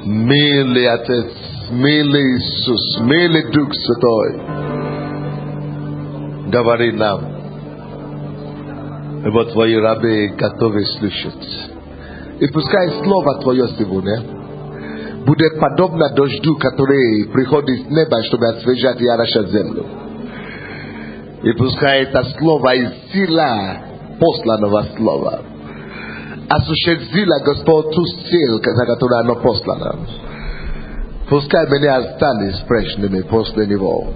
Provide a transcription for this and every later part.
Милый Отец, милый Иисус, милый Дух Святой, говори нам, ибо Твои рабы готовы слушать. И пускай Слово Твое сегодня будет подобно дождю, который приходит с неба, чтобы освежать и орошать землю. И пускай это Слово и сила посланного Слова осуществила, Господь, ту силу, за которую оно послано. Пускай мы не остались прежними после Него.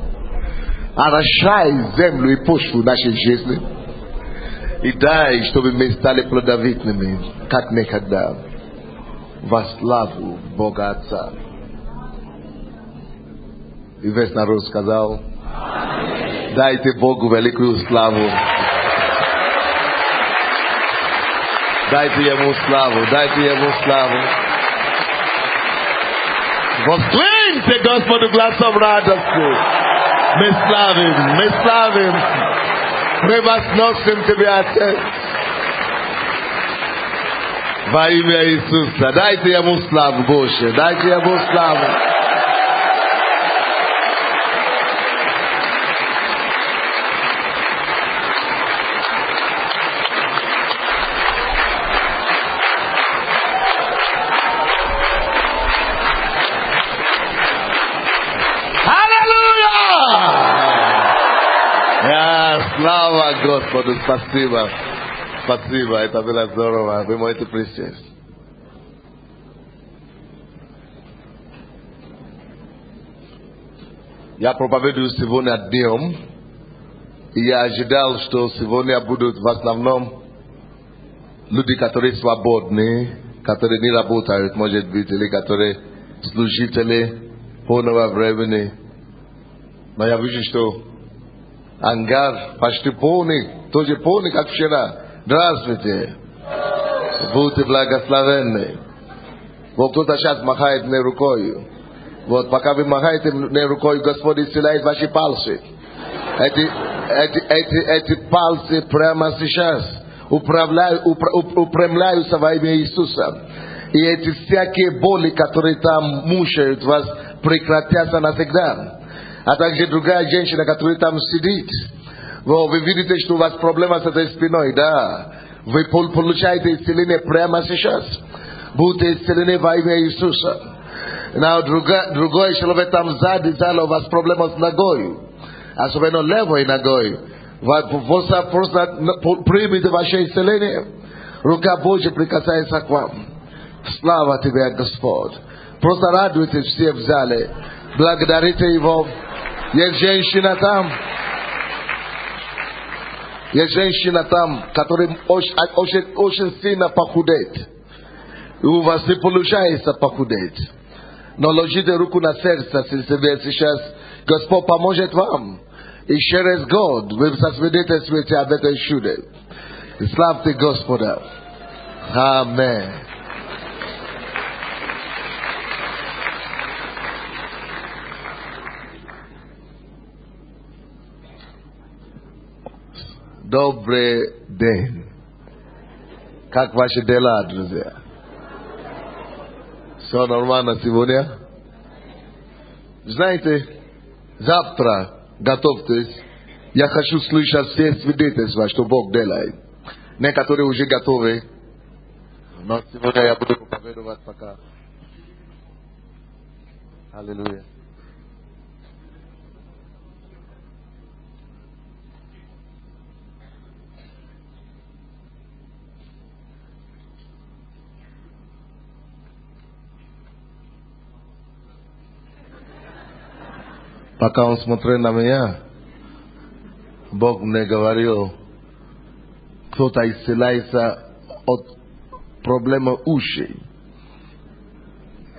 Орошай землю и почву нашей жизни. И дай, чтобы мы стали плодовитными, как никогда, во славу Бога Отца. И весь народ сказал: дайте Богу великую славу. Дайте Ему славу, дайте Ему славу. Воскликните Господу гласом радости. Мы славим, превозносим Тебя, Отец. Во имя Иисуса. Дайте Ему славу, Боже, дайте Ему славу. Слава Господу, спасибо. Спасибо, это было здорово. Вы можете присесть. Я проповедую сегодня днем. И я ожидал, что сегодня будут в основном люди, которые свободны, которые не работают, может быть, или которые служители полного времени. Но я вижу, что ангар почти полный, тоже полный, как вчера. Здравствуйте. Будьте благословенны. Вот кто-то сейчас махает мне рукой. Вот пока вы махаете мне рукой, Господь исцеляет ваши пальцы. Эти пальцы прямо сейчас упрямляются во имя Иисуса. И эти всякие боли, которые там мучают вас, прекратятся навсегда. А также другая женщина, которая там сидит. Вы видите, что у вас проблема с этой спиной, да? Вы получаете исцеление прямо сейчас. Будете исцелены во имя Иисуса. Но другой человек там сзади, у вас проблема с ногой. Особенно левой ногой. Просто примите ваше исцеление. Рука Божья прикасается к вам. Слава Тебе, Господь. Просто радуйтесь все в зале. Благодарите Его. Есть женщина там. Есть женщина там, которая очень сильно похудеет. И у вас не получается похудеть. Но ложите руку на сердце себе сейчас. Господь поможет вам. И через год вы засвидетельствуете об этой чуде. И славьте Господа. Аминь. Добрый день. Как ваши дела, друзья? Все нормально сегодня? Знаете, завтра готовьтесь. Я хочу слышать все свидетельства, что Бог делает. Некоторые уже готовы. Но сегодня я буду проповедовать пока. Аллилуйя. Пока он смотрел на меня, Бог мне говорил, кто-то исцеляется от проблемы ушей.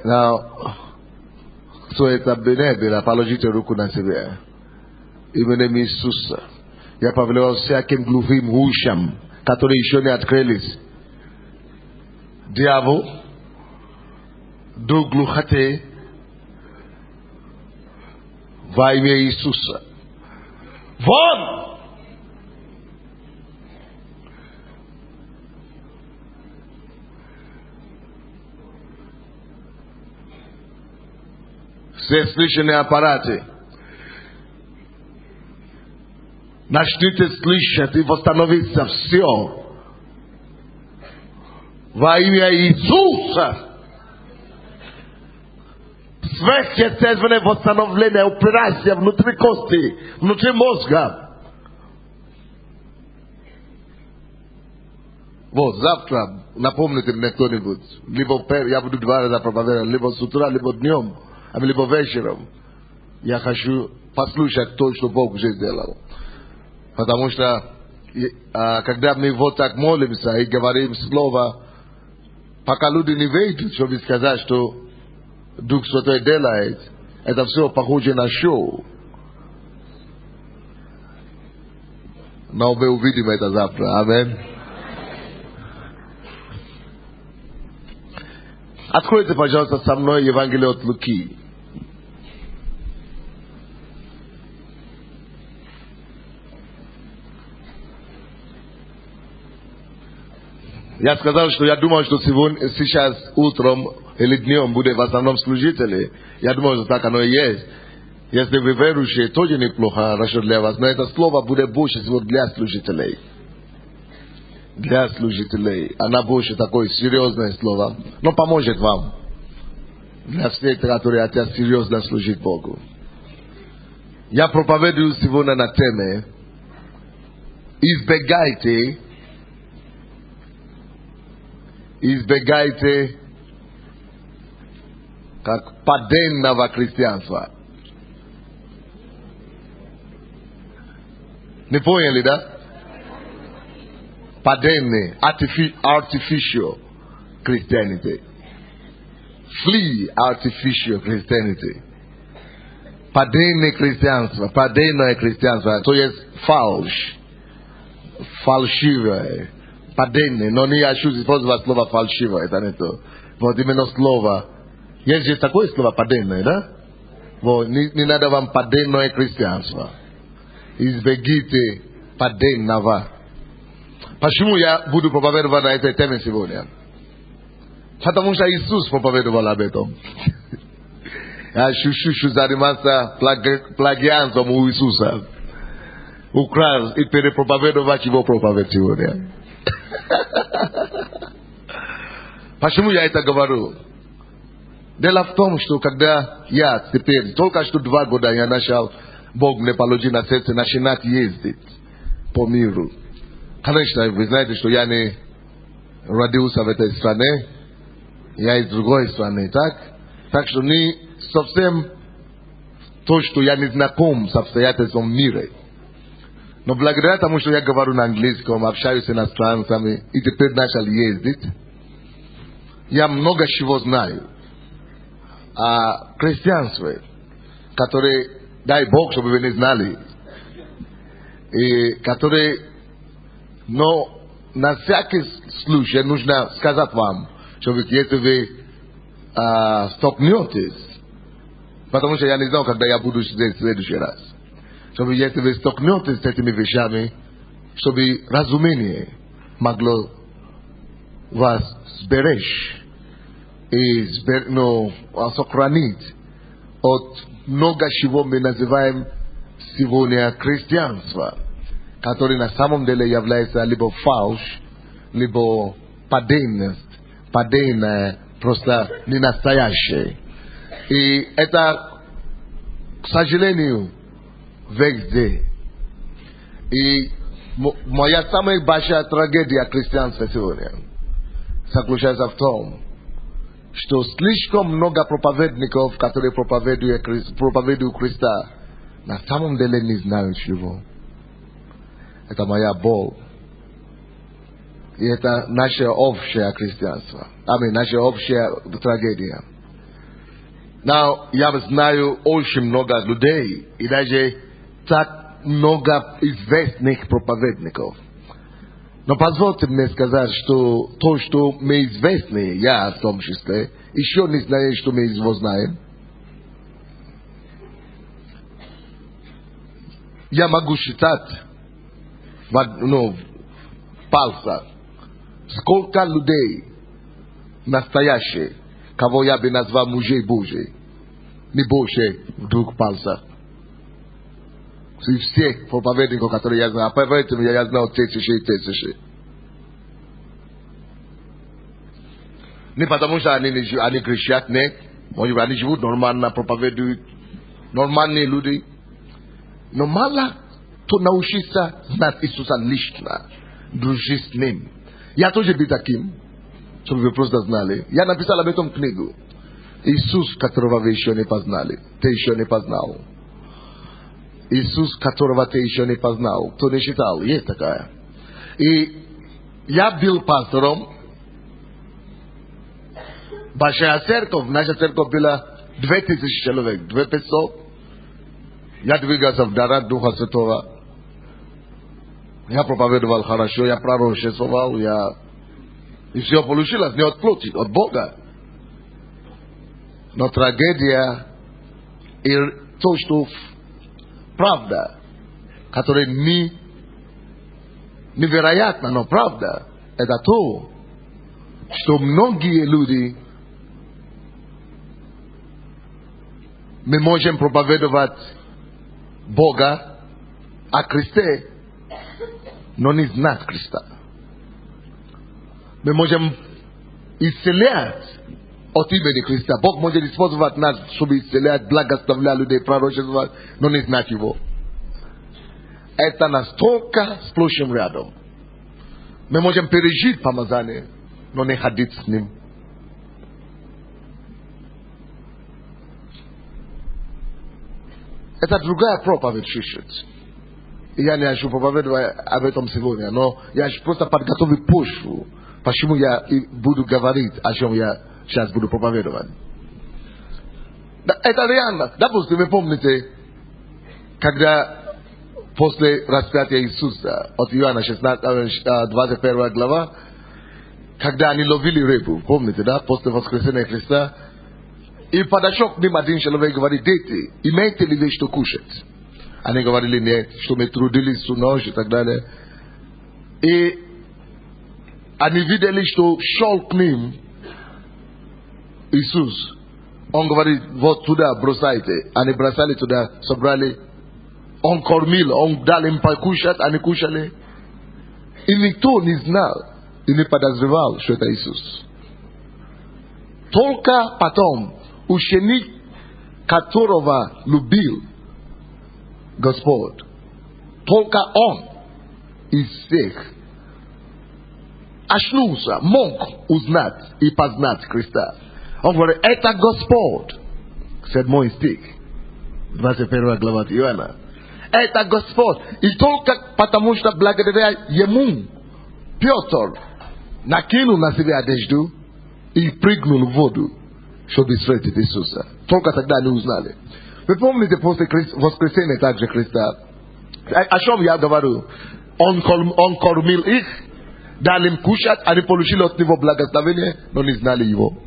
Кто это бенебело, положите руку на себя. Именем Иисуса. Я повелевал всяким глухим ушам, которые еще не открылись. Дьявол, дух глухоты, во имя Иисуса. Вон! Все слышанные аппараты. Начните слышать и восстановиться все. Во имя Иисуса. Сверхъестественное восстановление, операция внутри кости, внутри мозга. Вот, завтра напомните мне кто-нибудь. Либо я буду 2 раза проповедовать, либо с утра, либо днем, либо вечером. Я хочу послушать то, что Бог уже сделал. Потому что, когда мы вот так молимся и говорим слово, пока люди не выйдут, чтобы сказать, что Дух Святой делает, это все похоже на шоу. Но мы увидим это завтра. Аминь. Откройте, пожалуйста, со мной Евангелие от Луки. Я сказал, что я думал, что сейчас утром или днем будет в основном служители. Я думал, что так оно и есть. Если вы верующие, тоже неплохо, хорошо для вас. Но это слово будет больше всего для служителей. Для служителей. Она больше такое серьезное слово. Но поможет вам. Для всех, которые хотят серьезно служить Богу. Я проповедую сегодня на теме избегайте как паденного христианства. Не поняли, да? Паденный, artificial Christianity. Flee artificial Christianity. Паденное христианство, то есть фальшивое. Падение, но не я хочу использовать слово фальшиво, это не то. Вот именно слово. Есть же такое слово падение, да? Вот, не надо вам паденное христианство. Избегите паденного. Почему я буду проповедовать на этой теме сегодня? Потому что Иисус проповедовал об этом. Я хочу заниматься плагианством у Иисуса. Украсть и перепроповедовать его проповедь сегодня. Почему я это говорю? Дело в том, что когда я теперь, только что 2 года я начал, Бог мне положил на сердце начинать ездить по миру. Конечно, вы знаете, что я не родился в этой стране, я из другой страны, так? Так что не совсем то, что я не знаком с обстоятельством мира. Но благодаря тому, что я говорю на английском, общаюсь с иностранцами и теперь начал ездить, я много чего знаю о христианстве, которые, дай Бог, чтобы вы не знали, и которые, но на всякий случай нужно сказать вам, чтобы если вы столкнетесь, потому что я не знаю, когда я буду здесь в следующий раз, чтобы если вы столкнетесь с этими вещами, чтобы разумение могло вас сберечь и сохранить от много чего мы называем сегодня христианство, которое на самом деле является либо фальшь, либо падение, просто не настоящее. И это, к сожалению, везде. И моя самая большая трагедия христианства сегодня заключается в том, что слишком много проповедников, которые проповедуют Христа, на самом деле не знают чего. Это моя боль. И это наше общее христианство. Наша общая трагедия. Но я знаю очень много людей, и даже так много известных проповедников. Но позвольте мне сказать, что то, что мы известны, я в том числе, еще не знаю, что мы его знаем. Я могу считать пальцах, сколько людей настоящих, кого я бы назвал мужей Божий. ni boche, Duke Palsa. Si все проповедников, которые я знаю, поверьте мне, я знал тысячи и тысячи. Не потому что они грешат, нет. Может, они живут нормально, проповедуют. Нормальные люди. Но мало кто научится знать Иисуса лично, дружить с Ним. Я тоже был таким, чтобы вы просто знали. Я написал об этом книгу. Иисус, которого вы еще не познали, ты еще не познал. Иисус, которого ты еще не познал. Кто не читал? Есть такая. И я был пастором. Большая церковь. Наша церковь была 2000 человек. 2500. Я двигался в дарах Духа Святого. Я проповедовал хорошо. Я пророчествовал. И все получилось не от плоти, от Бога. Но трагедия и то, что правда, которая невероятна, но правда, это то, что многие люди мы можем проповедовать Бога о Христе, но не знать Христа. Мы можем исцелять от имени Христа. Бог может использовать нас, чтобы исцелять, благословлять людей, пророчествовать, но не знать Его. Это настолько сплошным рядом. Мы можем пережить помазание, но не ходить с Ним. Это другая проповедь чуть-чуть. Я не хочу проповедовать об этом сегодня, но я просто подготовлю почву, почему я буду говорить, о чем я сейчас буду проповедовать. Это реально. Допустим, вы помните, когда после распятия Иисуса, от Иоанна 21 глава, когда они ловили рыбу, помните, да, после воскресения Христа, и подошел к ним один человек и говорит: дети, имеете ли вы что кушать? Они говорили: нет, что мы трудились всю ночь и так далее. И они видели, что шел к ним Иисус. Он говорит: вот туда бросайте. Они бросали туда, собрали. Он кормил, он дал им покушать, они кушали. И никто не знал и не подозревал, что это Иисус. Только потом ученик, которого любил Господь, только он из всех очнулся, мог узнать и познать Христа. Он говорит: это Господь. 7 стих, 21 глава Иоанна. Это Господь. И только потому, что благодаря Ему Петр накинул на себя одежду и прыгнул в воду, чтобы встретить Иисуса. Только тогда они узнали. Вы помните, после воскресения также Христа, о чем я говорю? Он кормил их, дал им кушать, они получили от Него благословение, но не знали Его.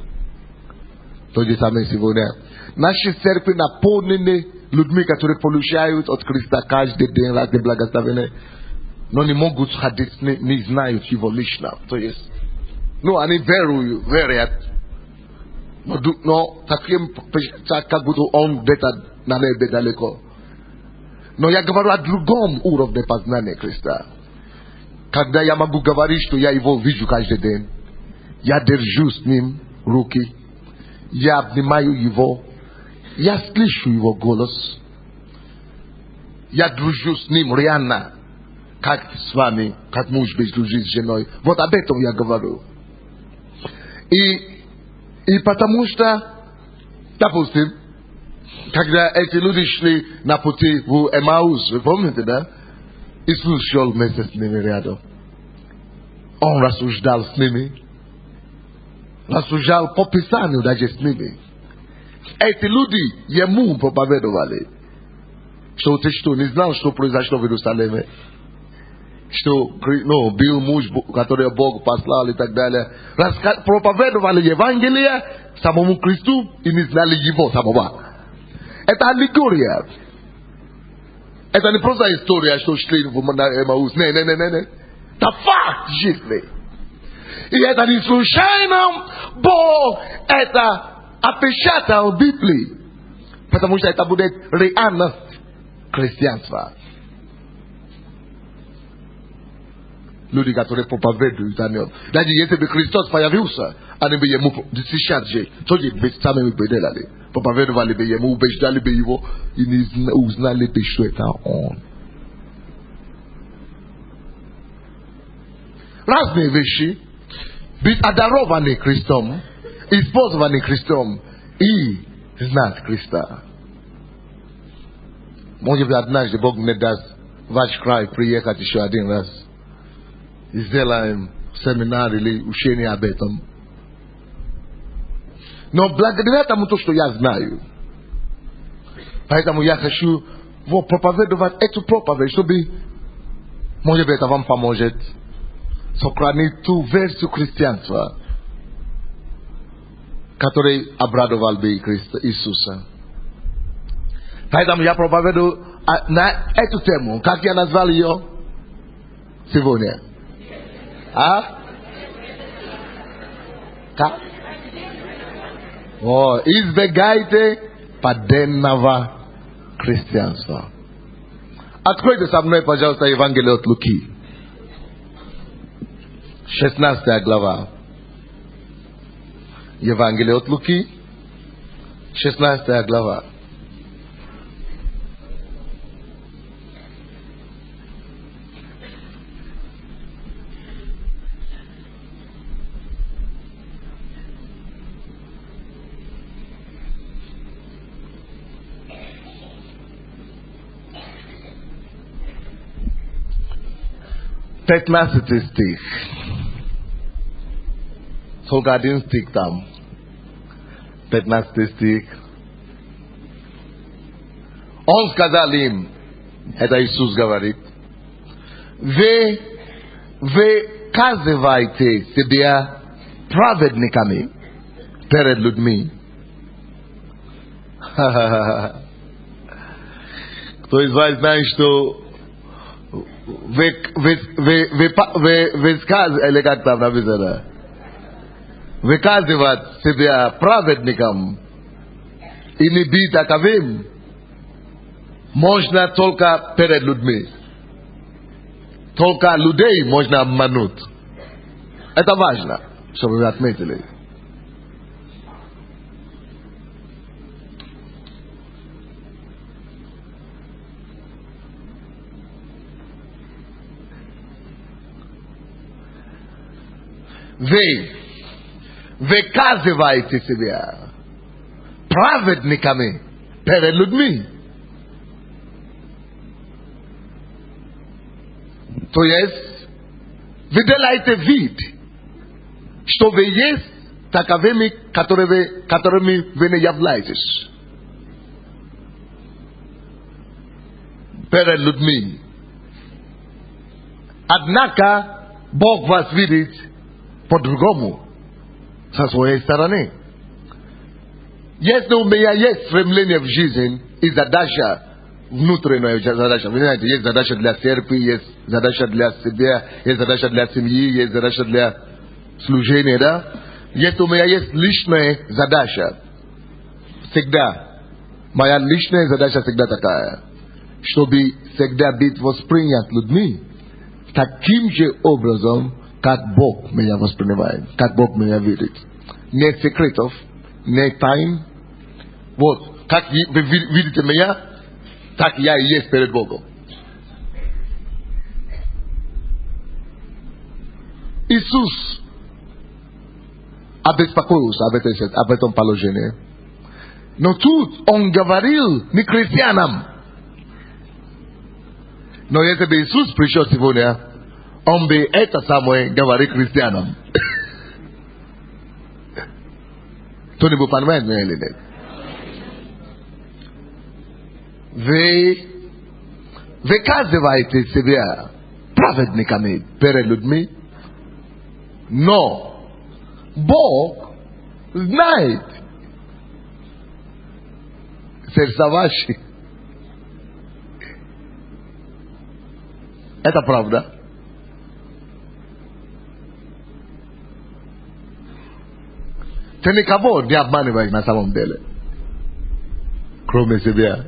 То же самое сегодня. Наши церкви наполнены людьми, которые получают от Христа каждый день разные благословения, но не могут ходить, не знают Его лично. То есть, они верят, но таким, как будто он где-то на небе далеко. Но я говорю о другом уровне познания Христа. Когда я могу говорить, что я Его вижу каждый день, я держу с Ним руки, я обнимаю Его, я слышу Его голос, я дружу с Ним реально, как с вами, как муж без дружит с женой. Вот об этом я говорю. И потому что, допустим, когда эти люди шли на пути в Эмаус, вы помните, да? Иисус шел вместе с ними рядом. Он рассуждал с ними. Рассуждал по Писанию даже с ними. Эти люди Ему проповедовали. Что ты что, не знал, что произошло в Иерусалиме? Что был муж, который Бог послал и так далее. Проповедовали Евангелие самому Христу и не знали Его самого. Это аллегория. Это не просто история, что шли в Эмаус. Не. Это факт жизни. И это не случайно Бог это опечатал в Библии. Потому что это будет реальность христианства. Люди, которые проповедуют о нем. Даже если бы Христос появился, они бы ему сейчас же, тоже бы сами бы делали. Проповедовали бы ему, убеждали бы его, и не узнали бы, что это он. Разные вещи. Быть одарованный Христом, использованный Христом и знать Христа. Может быть, однажды Бог мне даст ваш край приехать еще один раз. И сделаем семинар или учение об этом. Но благодаря тому, что я знаю, поэтому я хочу проповедовать эту проповедь, чтобы, может быть, это вам поможет сохранить ту версию христианства, который обрадовал бы Иисуса. Поэтому я проповедую на эту тему. Как я назвал ее сегодня? Как? Избегайте поддельного христианства. Откройте со мной, пожалуйста, Евангелие от Луки. 16 глава. Евангелие от Луки. 16 глава. Пятнадцатый стих. Только один стих там. 15 стих. Он сказал им, это Иисус говорит, вы выказываете себя праведниками перед людьми. Кто из вас знает, что или как там написано? Выказывать себя праведником и не быть таковым можно только перед людьми. Только людей можно обмануть. Это важно, чтобы вы отметили. Вы выказываете себя праведниками перед людьми. То есть, вы делаете вид, что вы есть таковыми, которыми вы не являетесь. Перед людьми. Однако, Бог вас видит по-другому, со своей стороны. Если у меня есть стремление в жизни и задача, внутренняя задача, вы знаете, есть задача для церкви, есть задача для себя, есть задача для семьи, есть задача для служения, да? Если у меня есть личная задача, всегда, моя личная задача всегда такая, чтобы всегда быть воспринят людьми таким же образом, как Бог меня воспринимает, как Бог меня видит. Нет секретов, нет тайн. Вот, как вы видите меня, так я и есть перед Богом. Иисус обеспокоился об этом положении. Но тут Он говорил не христианам. Но если бы Иисус пришел сегодня, Он бы это самое говорил христианам. Кто-нибудь понимает меня или нет? Вы выказываете себя праведниками перед людьми, но Бог знает сердца ваши. Это правда. Ты никого не обманываешь на самом деле. Chrome, c'est bien.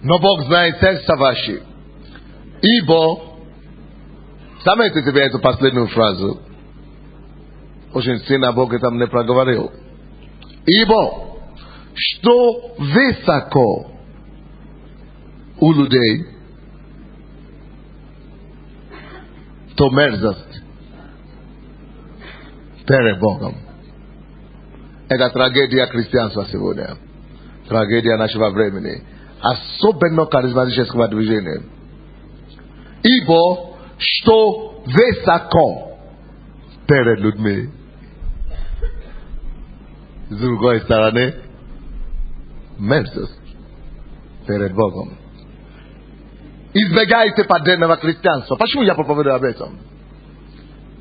No Bog знает цель Саваши. Ибо, самое тебе эту последнюю фразу, очень сильно Бог это мне проговорил. Ибо, что высоко у людей, то мерзость перед Богом. Это трагедия христианства сегодня. Трагедия нашего времени. Особенно харизматического движения. Ибо, что высоко перед людьми. С другой стороны, мерзость перед Богом. Избегайте поддельного христианства. Почему я проповедую об этом?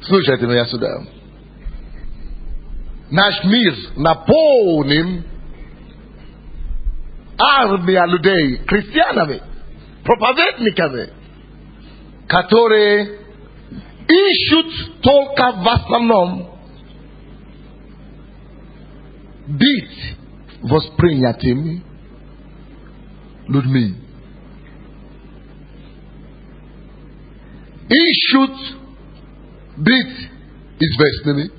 Слушайте меня сюда. Наш мир наполнен армия людей, христианами, проповедниками, которые ищут только в основном быть воспринятыми людьми. Ищут быть известными,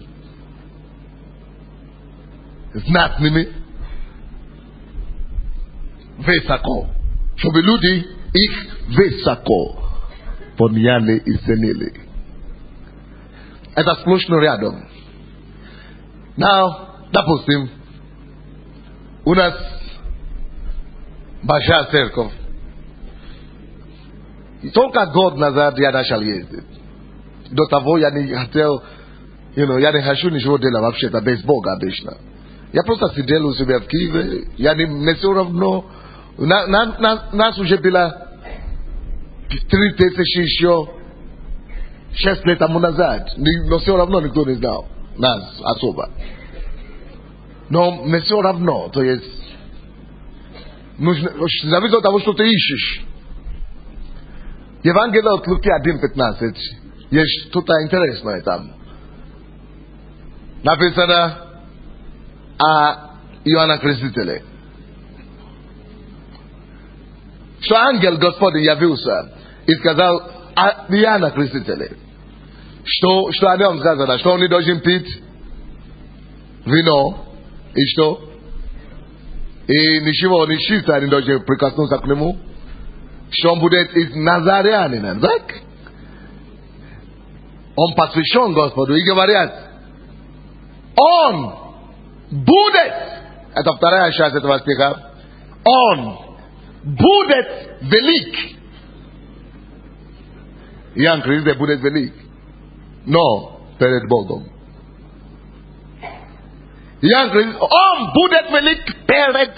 знатными, высоко, чтобы люди их высоко подняли и ценили. Это сплошно рядом. Now, допустим, у нас большая церковь. И только год назад я начал ездить. До того я не хотел, я не хочу ничего делать вообще-то без Бога обычно. Я просто сидел у себя в Киеве, мне все равно. Нас уже было 3000 еще 6 лет тому назад. Но все равно никто не знал нас особо. Но мне все равно, то есть зависит от того, что ты ищешь. Евангелие от Луки 1:15. Есть что-то интересное там. Написано о Иоанна Крестителе. Что ангел Господень явился и сказал о Иоанна Крестителе. Что о нем сказано? Что он не должен пить вино. И что? И ничего, ни чисто не должен прикоснуться к нему. Что он будет из Назарянина. Так? Он посвящен Господу. И говорят, он будет, это вторая часть этого стиха, он будет велик. Иоанн Креститель будет велик. Но перед Богом. Иоанн Креститель, он будет велик перед.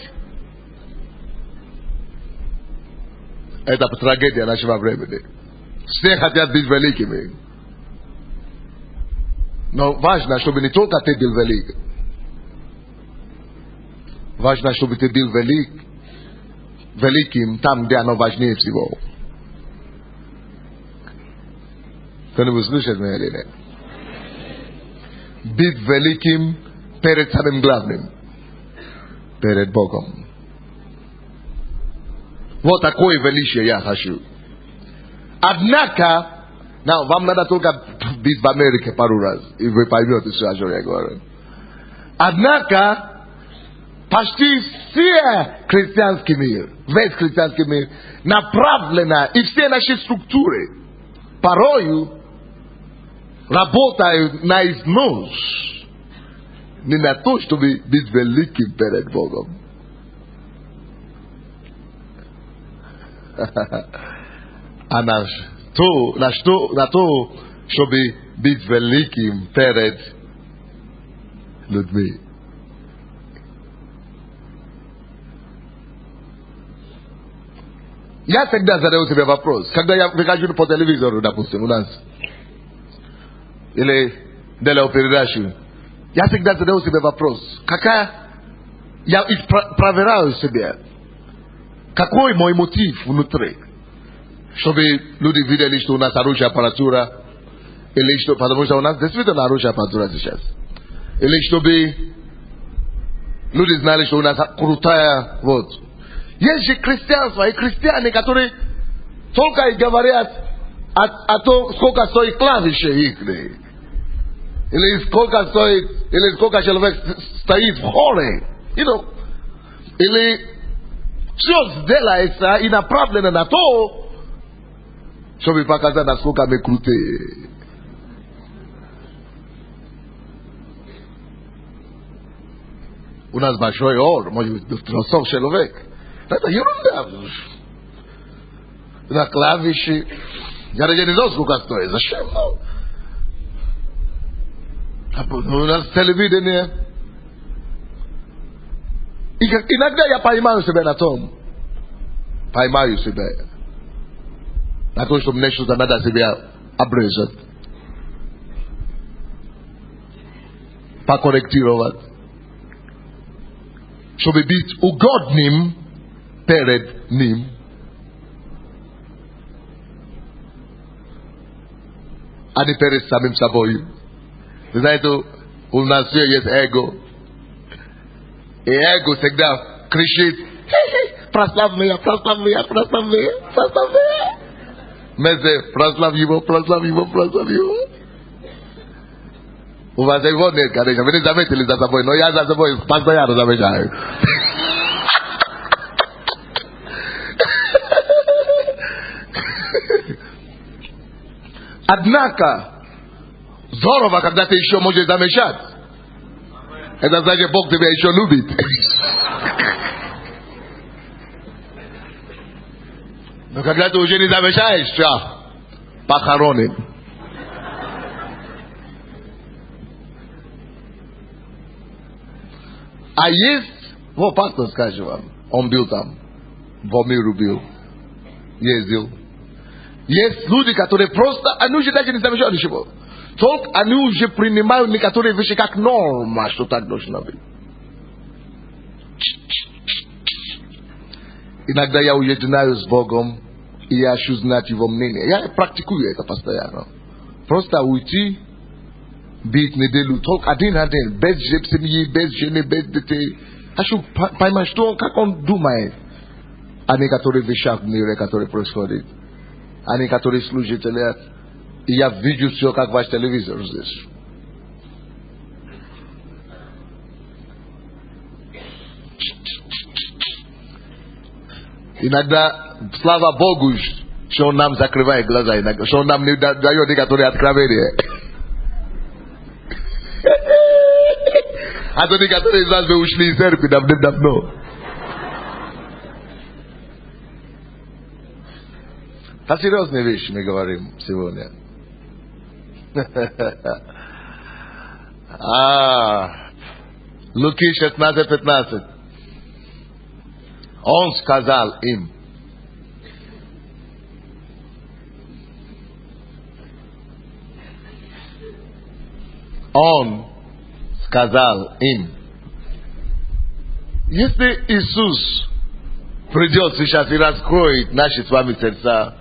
Это трагедия нашего времени. Все хотят быть великими. Но важно, чтобы не только ты был велик. Важно, чтобы ты был великим там, где оно важнее всего. Кто-нибудь слышит меня или нет? Быть великим перед самым главным. Перед Богом. Вот такое величие я хочу. Однако, вам надо только быть в Америке пару раз, и вы поймете, что я говорю. Однако, почти все христианский мир, весь христианский мир, направлено, и все наши структуры порою работают на износ, не на то, чтобы быть великим перед Богом. А на то, чтобы быть великим перед людьми. Я всегда задаю себе вопрос. Когда я выхожу по телевизору, допустим, у нас, или делаю передачу, я всегда задаю себе вопрос. Я проверяю себе, какой мой мотив внутри. Чтобы люди видели, что у нас хорошая аппаратура, или что, потому что у нас действительно хорошая аппаратура сейчас. Или чтобы люди знали, что у нас крутая, вот. Есть же христианство и христиане, которые только и говорят о том, сколько стоит клавиши их. Или сколько человек стоит в хоре. Или все сделается и направлено на то, чтобы показать, насколько мы крутые. У нас большой ор, может быть, 300 человек. Это ерунда. На клавиши. Я даже не знаю, сколько стоит. Зачем? У нас телевидение. Иногда я поймаю себя на том. Поймаю себя. На то, что мне что-то надо себя обрезать. Покорректировать. Чтобы быть угодным перед ним. А не перед самим собой. Вы знаете, у нас все есть эго. И эго всегда кричит: прославь меня, прославь меня, прославь меня, прославь меня. Вместе прославь его, прославь его, прославь его. У вас его нет, конечно. Вы не заметили за собой, но я за собой постоянно замечаю. Однако, здорово, когда ты еще можешь замечать. Это значит, Бог тебя еще любит. Но когда ты уже не замечаешь, все, похоронен. А есть, вот пастор скажет вам, он был там, в миру был, ездил. Есть люди, которые просто, они уже даже не замечают ничего. Только они уже принимают некоторые вещи как норма, что так должно быть. Иногда я уединяю с Богом, и я хочу знать его мнение. Я практикую это постоянно. Просто уйти, быть неделю, только один, без семьи, без жены, без детей. Я хочу поймать, что, как он думает о некоторых вещах в мире, которые происходят. А некоторые служители, и я вижу все, как ваш телевизор здесь. Иногда, слава Богу, что он нам закрывает глаза, иногда, что он нам не дает некоторые откровения. А то некоторые из нас бы ушли из церкви давным-давно. А серьезные вещи мы говорим сегодня. Луки 16:15. Он сказал им: Он сказал им. Если Иисус придет сейчас и раскроет наши с вами сердца,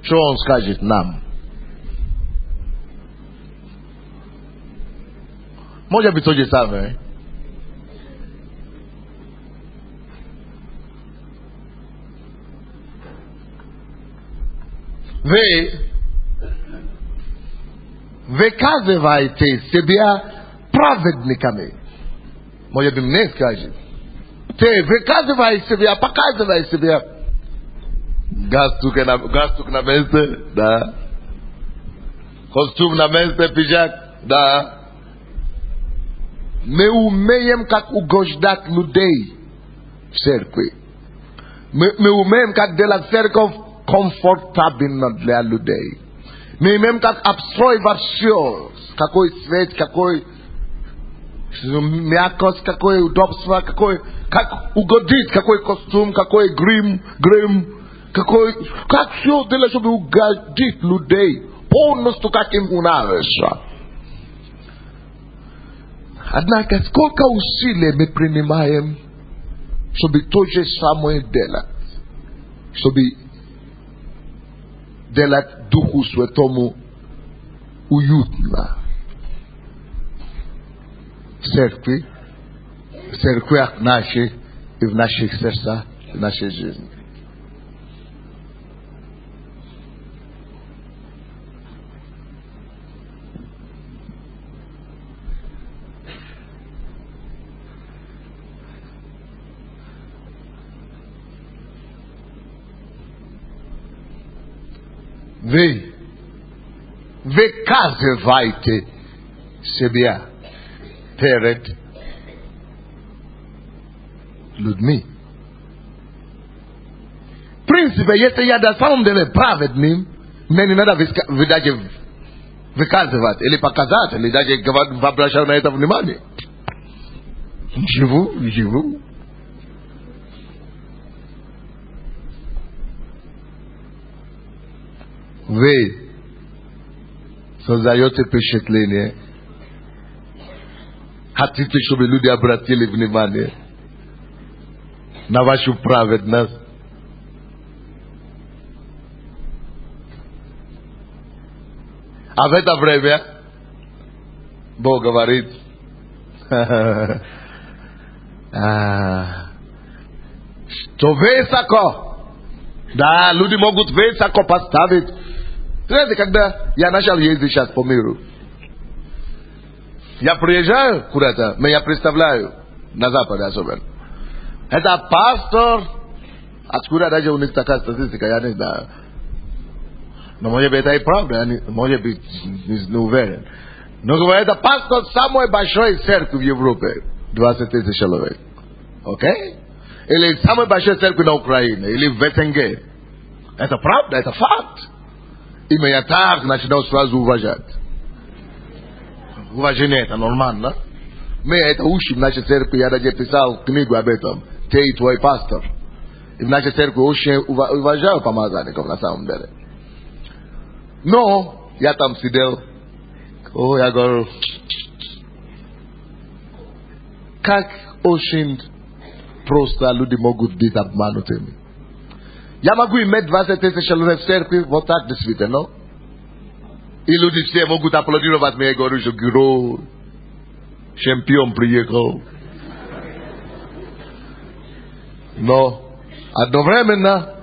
что Он скажет нам? Может быть, то же самое. Вы выказываете себя праведниками. Может быть, мне скажет. Ты выказывай себя, показывай себя. Галстук на месте, да. Костюм на месте, пиджак, да. Мы умеем, как угождать людей в церкви. Мы умеем, как делать церковь комфортабельно для людей. Мы умеем, как обстроивать все. Какой свет, какой мягкость, какое удобство, как угодить, какой костюм, какой грим, как все делать, чтобы угодить людей. Полностью, как им нравится. Однако, сколько усилий мы принимаем, чтобы то же самое делать, чтобы delać Duchu Świętemu ujutna. W cerkwiach naszych i w naszych sercach, w naszej życiu. Wykazywajcie siebie przed ludźmi. W принципе, если я на самом деле праведным, мне не надо даже выказывать или показать, или даже обращать на это внимание. Живу. Вы создаете впечатление, хотите, чтобы люди обратили внимание на вашу праведность. А в это время Бог говорит, что высоко, да, люди могут высоко поставить. Знаете, когда я начал ездить сейчас по миру, я приезжаю куда-то, но я представляю, на Западе особенно, это пастор, откуда даже у них такая статистика, я не знаю. Но может быть это и правда, я может быть не уверен. Но говорят, это пастор самой большой церкви в Европе, 20 тысяч человек. Окей? Или самой большой церкви на Украине, или в СНГ. Это правда, это факт. И меня так начинал сразу уважать. Уважение это нормально. Мы это учим в нашей церкви, я даже писал книгу об этом. Ты и твой пастор. И в нашей церкви очень уважаю помазанников на самом деле. Но я там сидел, я говорю, как очень просто люди могут быть обманутыми. Я могу иметь 20 тысяч человек в церкви, вот так действительно. И люди все могут аплодировать мне, я говорю, что герой, чемпион приехал. Но одновременно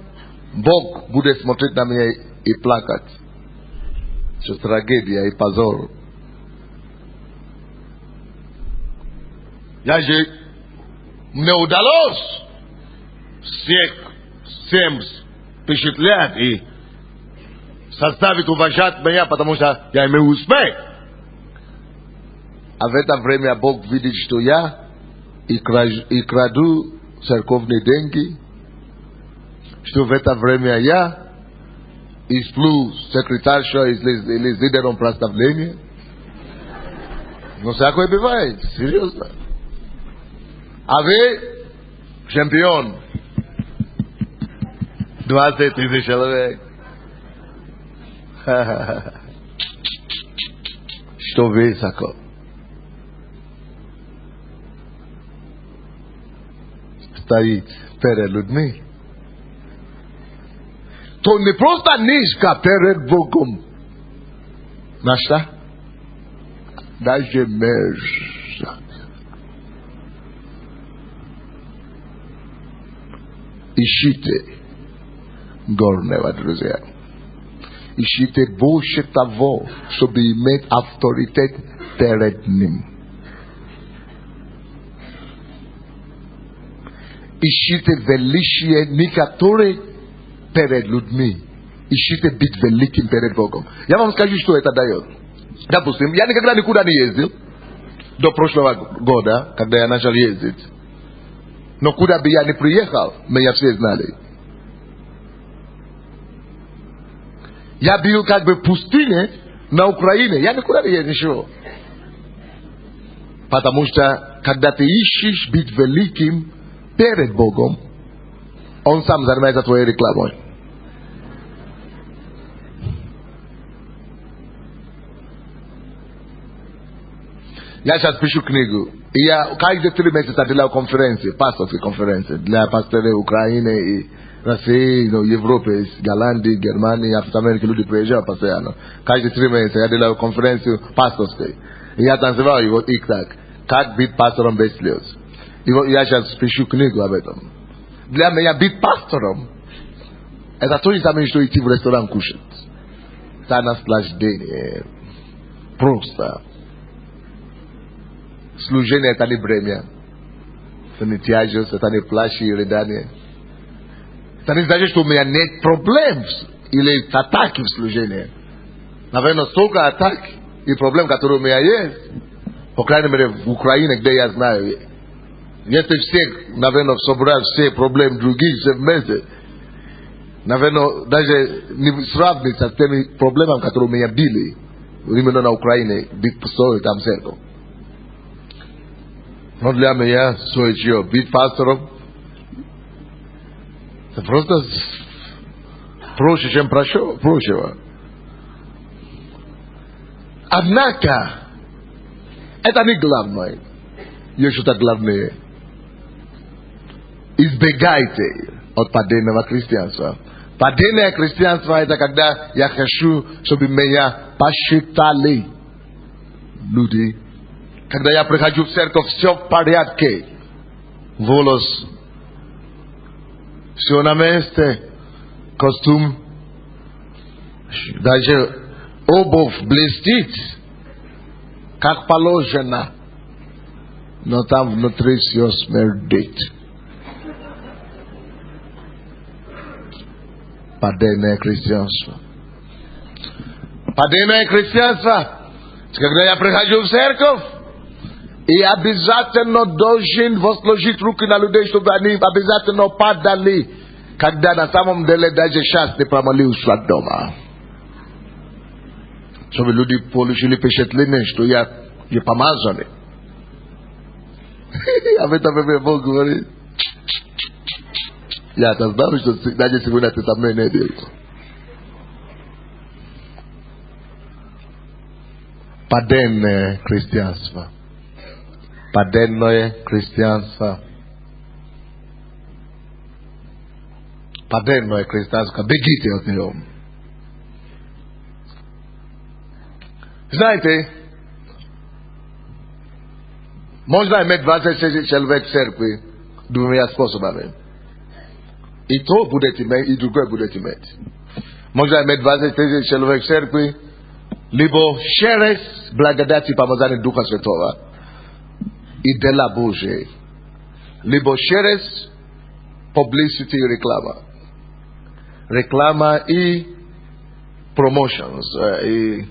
Бог будет смотреть на меня и плакать. Что трагедия и позор. Я же мне удалось всех 7 впечатлять и составить уважать меня, потому что я имею успех. А в это время Бог видит, что я и краду церковные деньги, что в это время я и сплю секретарша или с лидером проставления. Но всякое бывает, серьезно. А вы чемпион. 20 тысяч человек. Что высоко. Стоит перед людьми. То не просто низко перед Богом. На что? Даже мерзко. Ищите горнего, друзья. Ищите больше того, чтобы иметь авторитет перед Ним. Ищите величие не которое перед людьми. Ищите быть великим перед Богом. Я вам скажу, что это дает. Допустим, я никогда никуда не ездил до прошлого года, когда я начал ездить. Но куда бы я ни приехал, меня все знали. Я был как бы в пустыне на Украине. Я никуда не ездил. Потому что, когда ты ищешь быть великим перед Богом, Он сам занимается твоей рекламой. Я сейчас пишу книгу. И я каждые 3 месяца делаю конференции, пасторские конференции для пасторов Украины и Assim, no Europa, Galandi, Germania, Africa America, lui preja passeano. Каждые 3 месяца я делаю конференцию пасторской. И я танцевал его и так. Как быть пастором без слез. И вот я сейчас пишу книгу об этом. Для меня быть пастором это то же самое, что идти в ресторан кушать. Это наслаждение. Просто. Служение это не бремя. Это не тяжесть, это не плащ и рыдание. Это не значит, что у меня нет проблем или атаки в служении. Наверное, столько атак и проблем, которые у меня есть. По крайней мере, в Украине, где я знаю. Если все, наверное, собрать все проблемы других все вместе, наверное, даже не сравнится с теми проблемами, которые у меня были. Именно на Украине, быть пастором там церковь. Но для меня, что быть пастором, это просто проще, чем прочего. Однако, это не главное. Есть что-то главное. Избегайте от падения христианства. Падение христианства это когда я хочу, чтобы меня посчитали люди. Когда я прихожу в церковь, все в порядке. Волос. Все на месте. Костюм. Даже обувь блестит. Как положено. Но там внутри все смердит. Падение христианства. Падение христианства. Когда я прихожу в церковь, и обязательно должен возложить руки на людей, чтобы они обязательно падали, когда на самом деле даже сейчас не помолился дома. Чтобы люди получили впечатление, что я помазанный. Об этом Бог говорит. Я-то знаю, что даже сегодня ты со мной не делаешь. Падение христианства. Падение христианства. Падение христианства. Бегите от него. Знаете, можно иметь 26 человек в церкви двумя способами. И то будет иметь, и другое будет иметь. Можно иметь 23 человек в церкви, либо через благодать и помазание Духа Святого и дела Божьей, либо через publicity и реклама. Реклама и promotions, и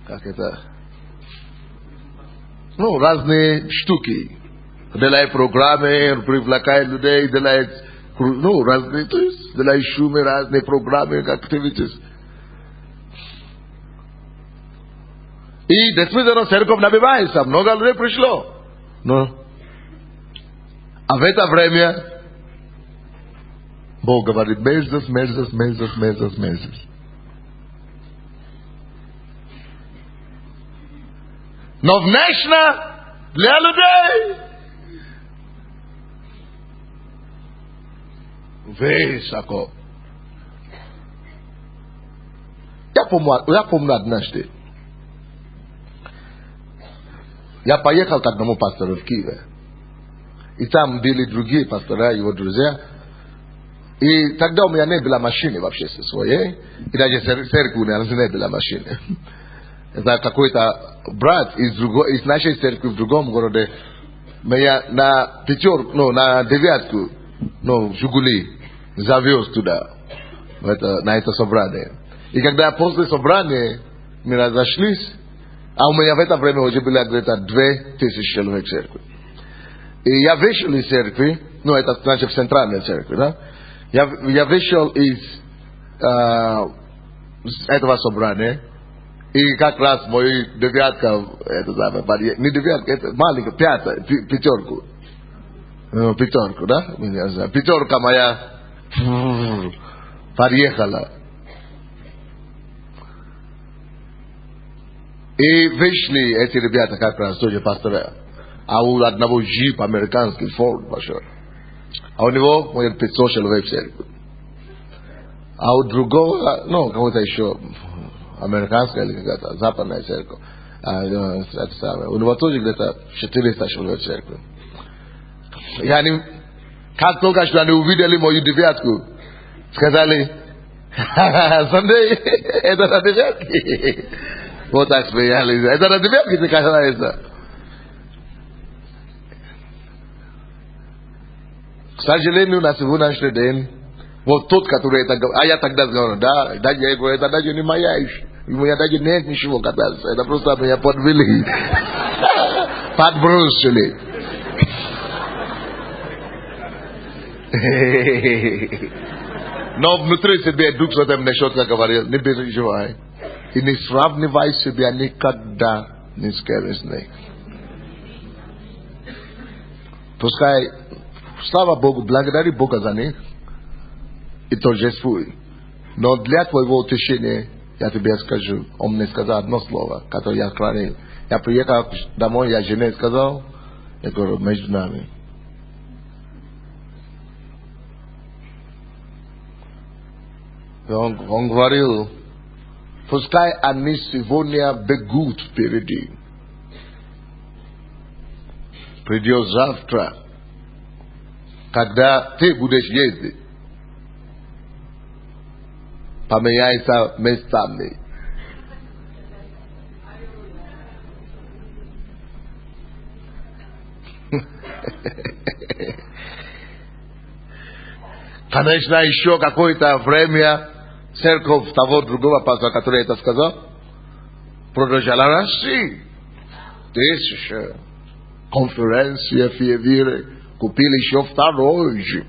как это? Ну, разные штуки. Делает программы, привлекает людей, делает, ну, разные, то есть, делает шумы, разные программы, activities. И действительно, церковь набивается, много людей пришло. Но, а в это время Бог говорит, мерзость. Но внешне для людей высоко. Я помню однажды. Я поехал к одному пастору в Киеве. И там были другие пастора, его друзья. И тогда у меня не было машины вообще своей. И даже церкви у меня не было машины. Это какой-то брат из нашей церкви в другом городе меня на пятерку, ну, на девятку, ну, Жигули завез туда, на это собрание. И когда после собрания мы разошлись, а у меня в это время уже было где-то 2000 человек в церкви. И я вышел из церкви, ну, это значит в центральной церкви, да? Я вышел из этого собрания, и как раз мой девятка, это самое, не девятка, это маленькая, пятерку, да? Пятерка моя подъехала. И вышли эти ребята как раз тоже пастора. А у одного джип американский, Форд большой. А у него моя social веб-церковь. А у другого, ну, кого-то еще американская или какая-то западная церковь, это самое, у него тоже где-то 400 человек в церкви. И они, как только что они увидели мою девятку, сказали: Сандей, это на девятке. Вот так смеялись. Это на девятке ты касается. К сожалению, на сегодняшний день, вот тот, который это говорит, а я тогда говорю, да, я говорю, это даже не моя еще. У меня даже нет ничего кататься. Это просто меня подвели. Подбросили. Но внутри себя Дух Святой мне четко говорил: не переживай. И не сравнивай себя никогда ни с кем из них. Пускай, слава Богу, благодари Бога за них и торжествуй. Но для твоего утешения я тебе скажу, он мне сказал одно слово, которое я хранил. Я приехал домой, я жене сказал, я говорю, между нами. И он говорил: пускай они сегодня бегут впереди. Придет завтра, когда ты будешь ездить, поменяйся местами. Конечно, еще какое-то время церковь того другого пастора, который это сказал, продолжала расти. Тысяча конференция фейерверк, купили еще второй джип.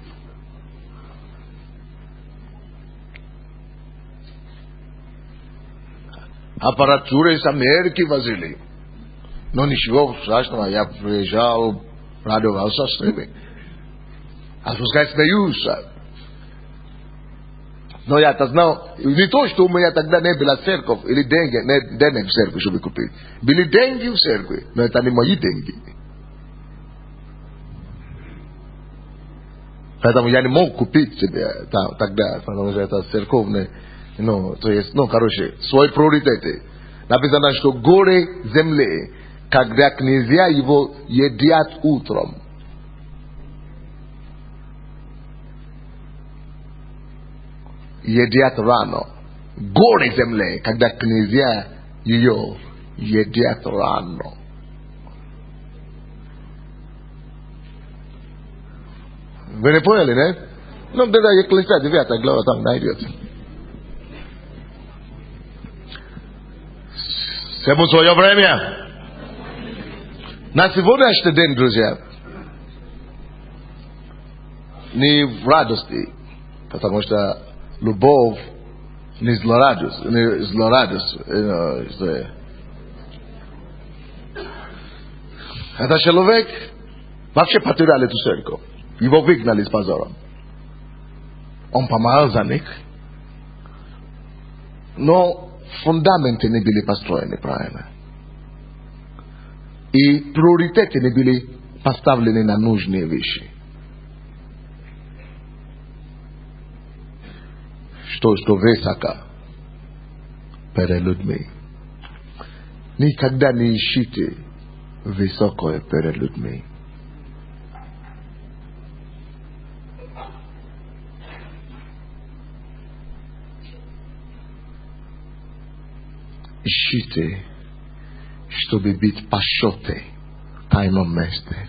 Аппаратуру из Америки возили. Но ничего страшного, я приезжал, радовался с ними. А пускай смеются. Но я-то знал, не то, что у меня тогда не была церковь, или денег в церкви, чтобы купить. Были деньги в церкви, но это не мои деньги. Поэтому я не мог купить себе тогда, потому что это церковный, то есть, короче, свои приоритеты. Написано, что горе земли, когда князья его едят утром. Едят рано. Горе земли, когда князья ее едят рано. Вы не поняли, не? Ну, где-то Екклесия 9 глава там найдете. Всему свое время. На сегодняшний день, друзья, не в радости, потому что любовь не злорадость. Это человек вообще потерял эту церковь. Его выгнали с позором. Он помогал за них. Но фундаменты не были построены правильно. И приоритеты не были поставлены на нужные вещи. Что высоко перед людьми. Никогда не ищите высокое перед людьми. Ищите, чтобы быть почетны в тайном месте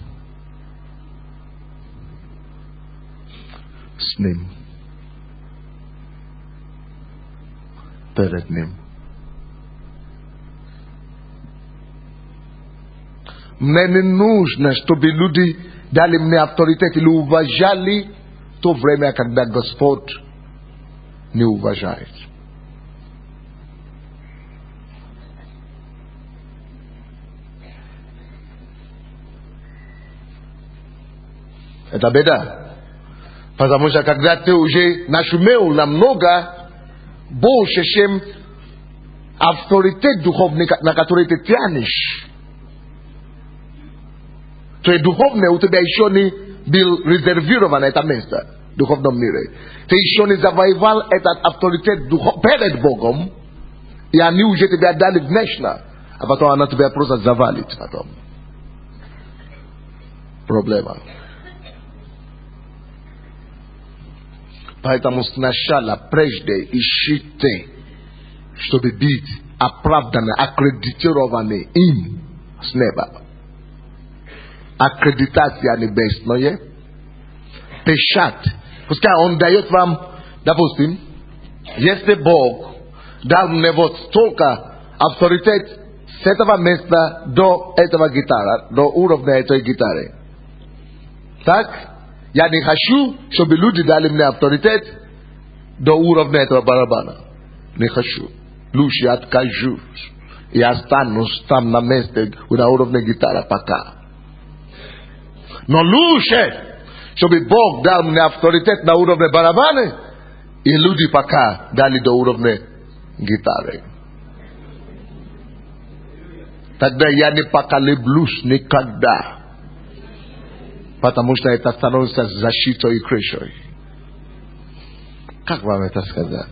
с Ним, перед Ним. Мне не нужно, чтобы люди дали мне авторитет или уважали то время, когда Господь не уважает. Это беда. Потому что когда ты уже нашумел намного больше, чем авторитет духовный, на который ты тянешь, то и духовное у тебя еще не bil rezervировано это место в духовном мире. Ты еще не завоевал этот авторитет перед Богом, и они уже тебя дали внешне, а потом она тебя просто завалит потом. Проблема. Поэтому сначала, прежде, ищите, чтобы быть оправданы, аккредитированы им с неба. Аккредитация небесная, печать. Пускай он дает вам, допустим, если Бог дал мне вот столько авторитет с этого места до этого гитара, до уровня этой гитары. Так? Я не хочу, чтобы люди дали мне авторитет до уровня этого барабана. Не хочу. Лучше я откажусь и останусь там на месте, на уровне гитары пока. Но лучше, чтобы Бог дал мне авторитет на уровне барабана, и люди пока дали до уровня гитары. Тогда я не поколеблюсь никогда. Потому что это становится защитой и крышей. Как вам это сказать?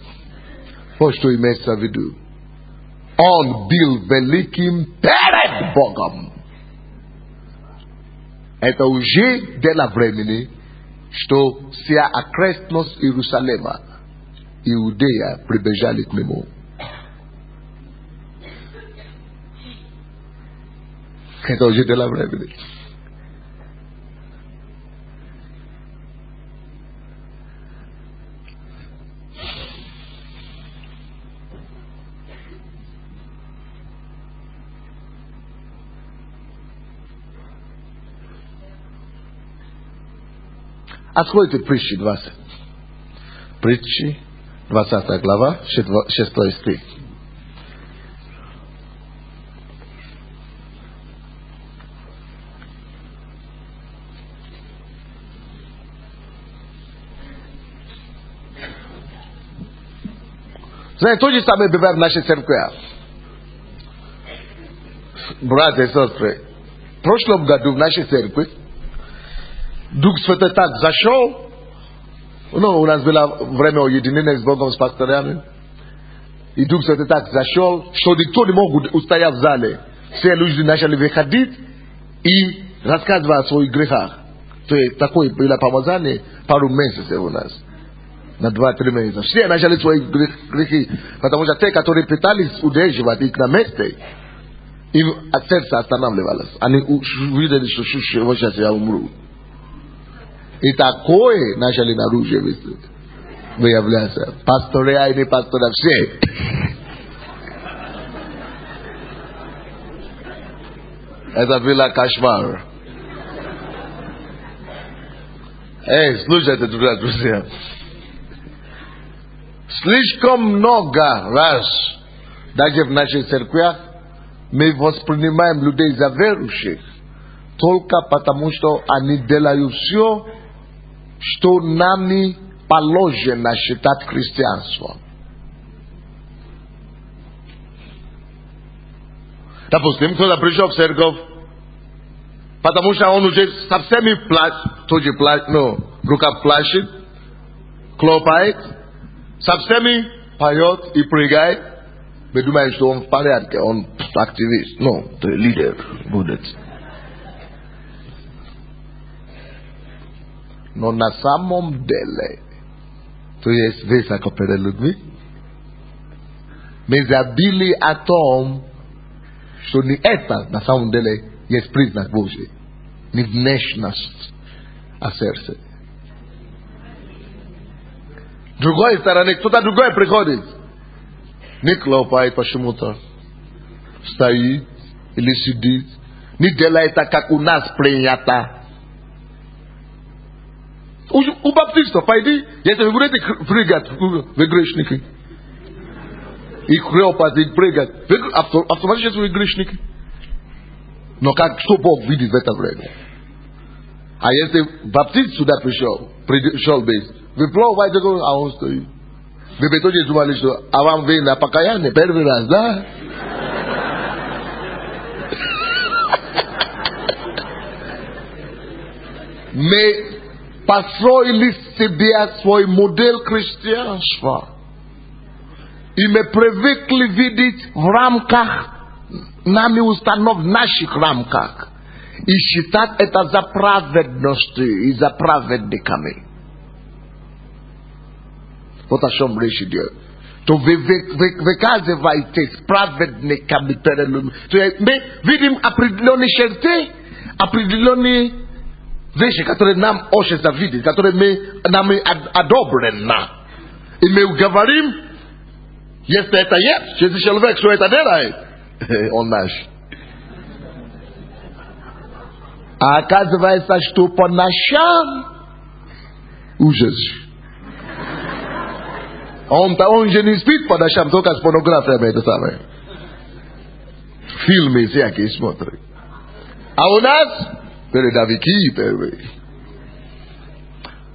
Вот что имеется в виду. Он был великим перед Богом. Это уже дело времени, что вся окрестность Иерусалима, Иудея, прибежали к нему. Это уже дело времени. Откройте притчи 20. Притчи, 20 глава, 6 стих. Знаете, то же самое бывает в нашей церкви. Братья и сестры, в прошлом году в нашей церкви Дух Святой так зашел. Ну, у нас было время уединения с Богом, с пасторами. И Дух Святой так зашел, что никто не мог устоять в зале. Все люди начали выходить и рассказывать о своих грехах. То есть такое было помазание пару месяцев у нас. На 2-3 месяца. Все начали свои грехи. Потому что те, которые пытались удерживать их на месте, им от сердца останавливалось. Они увидели, что сейчас я умру. И такое начали наружу выявляться. Пасторы, а не пасторы, все. Это было кошмар. Эй, слушайте, друзья. Слишком много раз, даже в наших церквях, мы воспринимаем людей за верующих только потому, что они делают все, что нами положено считать христианством. Допустим, кто-то пришел в церковь, потому что он уже со всеми тоже в руках плачет, хлопает, со всеми поет и прыгает. Вы думаете, что он в порядке, он активист. Ну, лидер будет. Но на самом деле, то есть высоко перед людьми, мы забыли о том, что не это на самом деле есть признак Божий, не внешность, а сердце. С другой стороны, кто-то другой приходит, не хлопает почему-то, стоит или сидит, не делает так, как у нас принято. У баптистов, пойди, если вы будете прыгать, вы грешники. И хлопать, и прыгать, автоматически вы грешники. Но что Бог видит в это время? А если баптист сюда пришел без, вы плаваете, а он стоит. Вы бы тоже думали, что а вам вы на покаяние первый раз, да? Mais pastor ili себе свой модель христианства. И мы привыкли видеть в рамках, нами установ в наших рамках. И считать это за праведностью и за праведниками. Вот о чем речь идет. То вы выказываетесь праведниками перед людьми. То мы видим определенные черты, определенные вещи, которые нам очень завидят, которые нам одобрены. И мы говорим, если это есть, если человек что это делает, он наш. А оказывается, что по ночам ужас. Он же не спит по ночам, только с порнографией это самое. Фильмы всякие смотрит. А у нас передовики первые.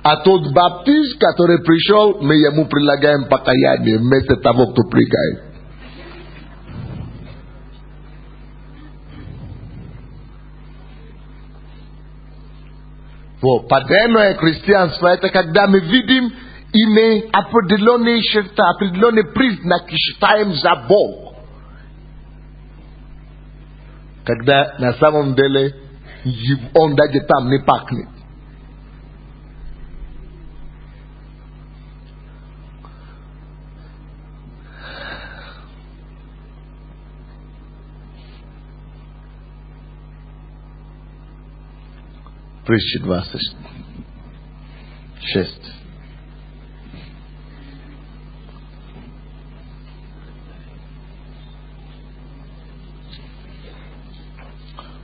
А тот баптист, который пришел, мы ему предлагаем покаяние вместо того, кто прыгает. Вот, подлинное христианство — это когда мы видим и мы определенные черты, определенные признаки считаем за Бог. Когда на самом деле он даже там не пахнет. Притча 26.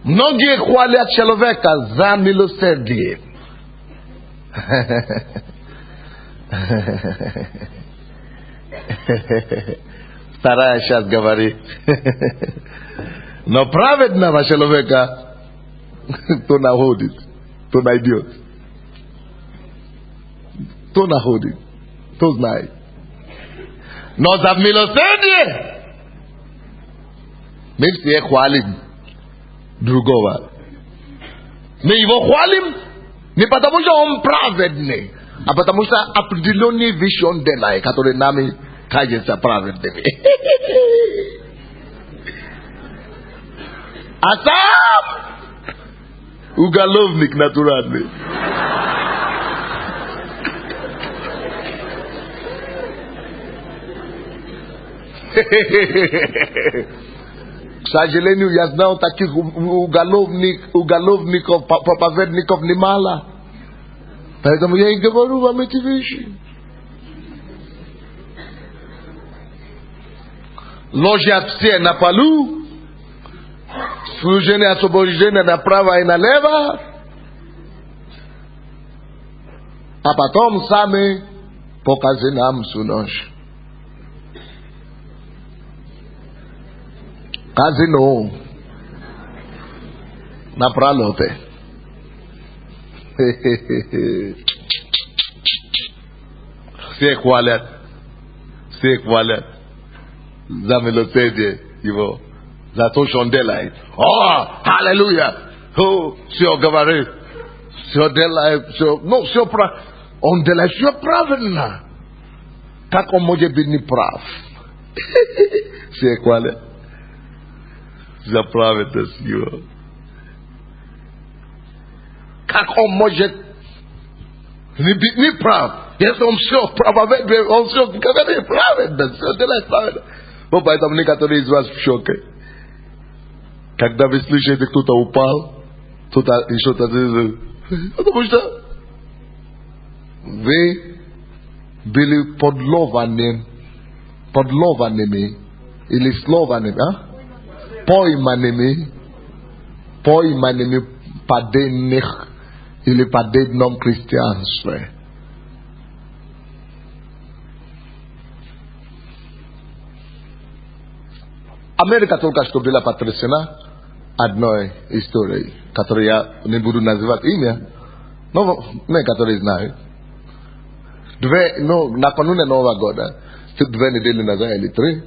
Многие хвалят человека за милосердие. Вторая сейчас говорит. Но праведного человека кто находит, кто найдет. Кто находит, кто знает. Но за милосердие мы все хвалим другого. Мы его хвалим не потому, что он праведный, а потому, что определенные вещи он делает, которые нами кажутся праведными. А сам уголовник натуральный. К сожалению, я знал таких уголовников, проповедников немало. Поэтому я и говорю вам эти вещи. Ложат все на полу, служение освобождения направо и налево, а потом сами покажи нам всю ночь. Казино на пролете. Все хвалят за милосердие его, за то, что он делает. О, аллилуйя! Все говорит, все делает, все, ну, все прав. Он делает все правильно. Как он может быть неправ? Все хвалят за праведность его. Как он может не быть неправ? Если он все праведный, он все говорит праведно, все делает праведно. Вот поэтому некоторые из вас в шоке. Когда вы слышите, кто-то упал, кто-то что-то делает, потому что вы были подлованными или слованными, пойманными паденных или паденном христианстве. Америка только что была потрясена одной историей, которую я не буду называть имя, но некоторые знают. Накануне Нового года, 2 недели назад или 3,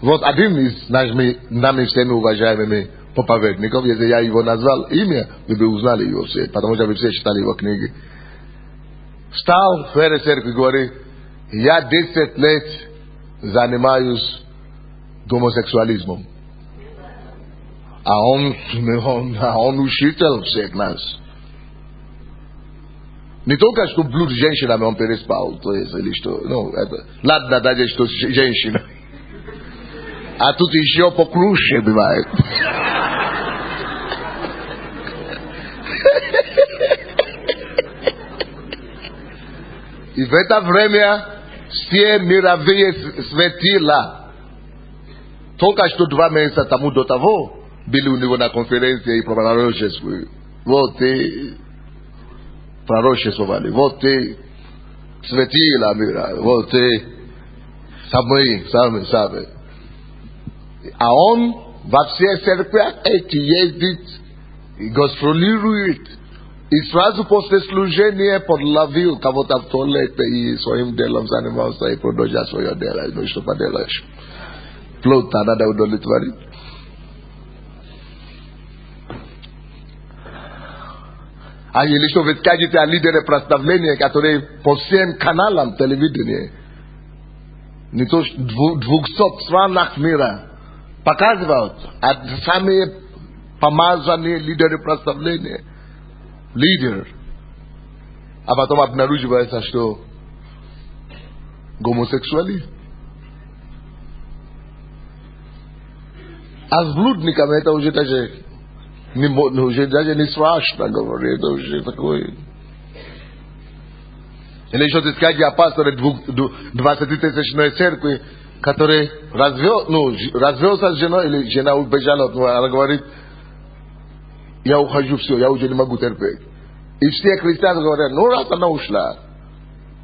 вот один из нами всеми уважаемыми Поповедников, если я его назвал имя, вы бы узнали его все, потому что вы все читали его книги. Встал в этой церкви и говорит, я 10 лет занимаюсь гомосексуализмом. А он учитель всех нас. Не только что блуд с женщинами он переспал, то есть, или что, ну, это, ладно даже, что женщина. А тут еще покруче бывает. И в это время все мировые светила, только что 2 месяца тому до того, были у него на конференции и пророчествовали. Вот и пророчествовали, вот и светила мира, вот и сами. А он во всех церквях эти ездит и гастролирует. И сразу после служения подловил кого-то в туалете и своим делом занимался и продолжал свое дело. Ну что поделаешь? Плота надо удовлетворить. А или что вы скажете о лидере прославления, которые по всем каналам телевидения, не то 200 странах мира, показывают, а самые помазанные лидеры прославления. Лидер. А потом обнаруживается, что гомосексуалист. А с блудниками это уже даже не страшно говорить, это уже такое. Или еще ты скажи о пасторе 20-тысячной церкви, который развелся с женой, или жена убежала, она говорит, я ухожу, все, я уже не могу терпеть. И все христиане говорят, ну раз она ушла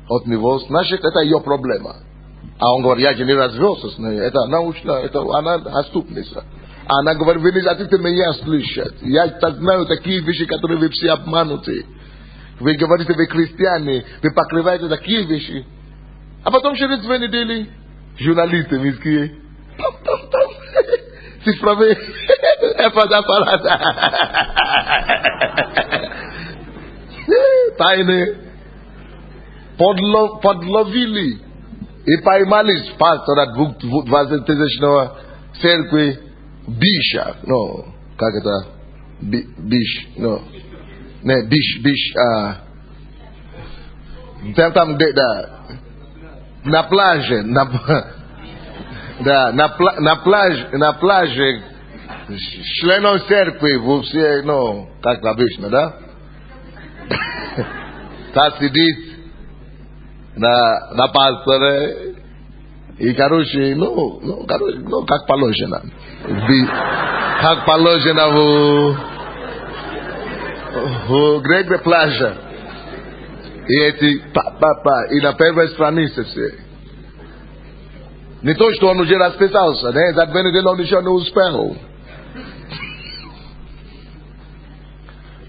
от него, значит это ее проблема. А он говорит, я же не развелся с ней, это она ушла, это она отступница. А она говорит, вы не хотите меня слышать. Я знаю такие вещи, которые вы все обмануты. Вы говорите, вы христиане, вы покрываете такие вещи. А потом через 2 недели журналисты мирские, цифровые, тайны подловили и поймали пастора 20-тысячного церкви Биша. Ну, как это? Биш, ну. Не, Биш, там где, да. На пляже, да, на пляже членом церкви, вы все, ну, как обычно, да? Та сидит на пасторе и, короче, как положено. Как положено в греке пляжа. И эти и на первой странице все. Не то, что он уже расписался, не? За 2 недели он еще не успел.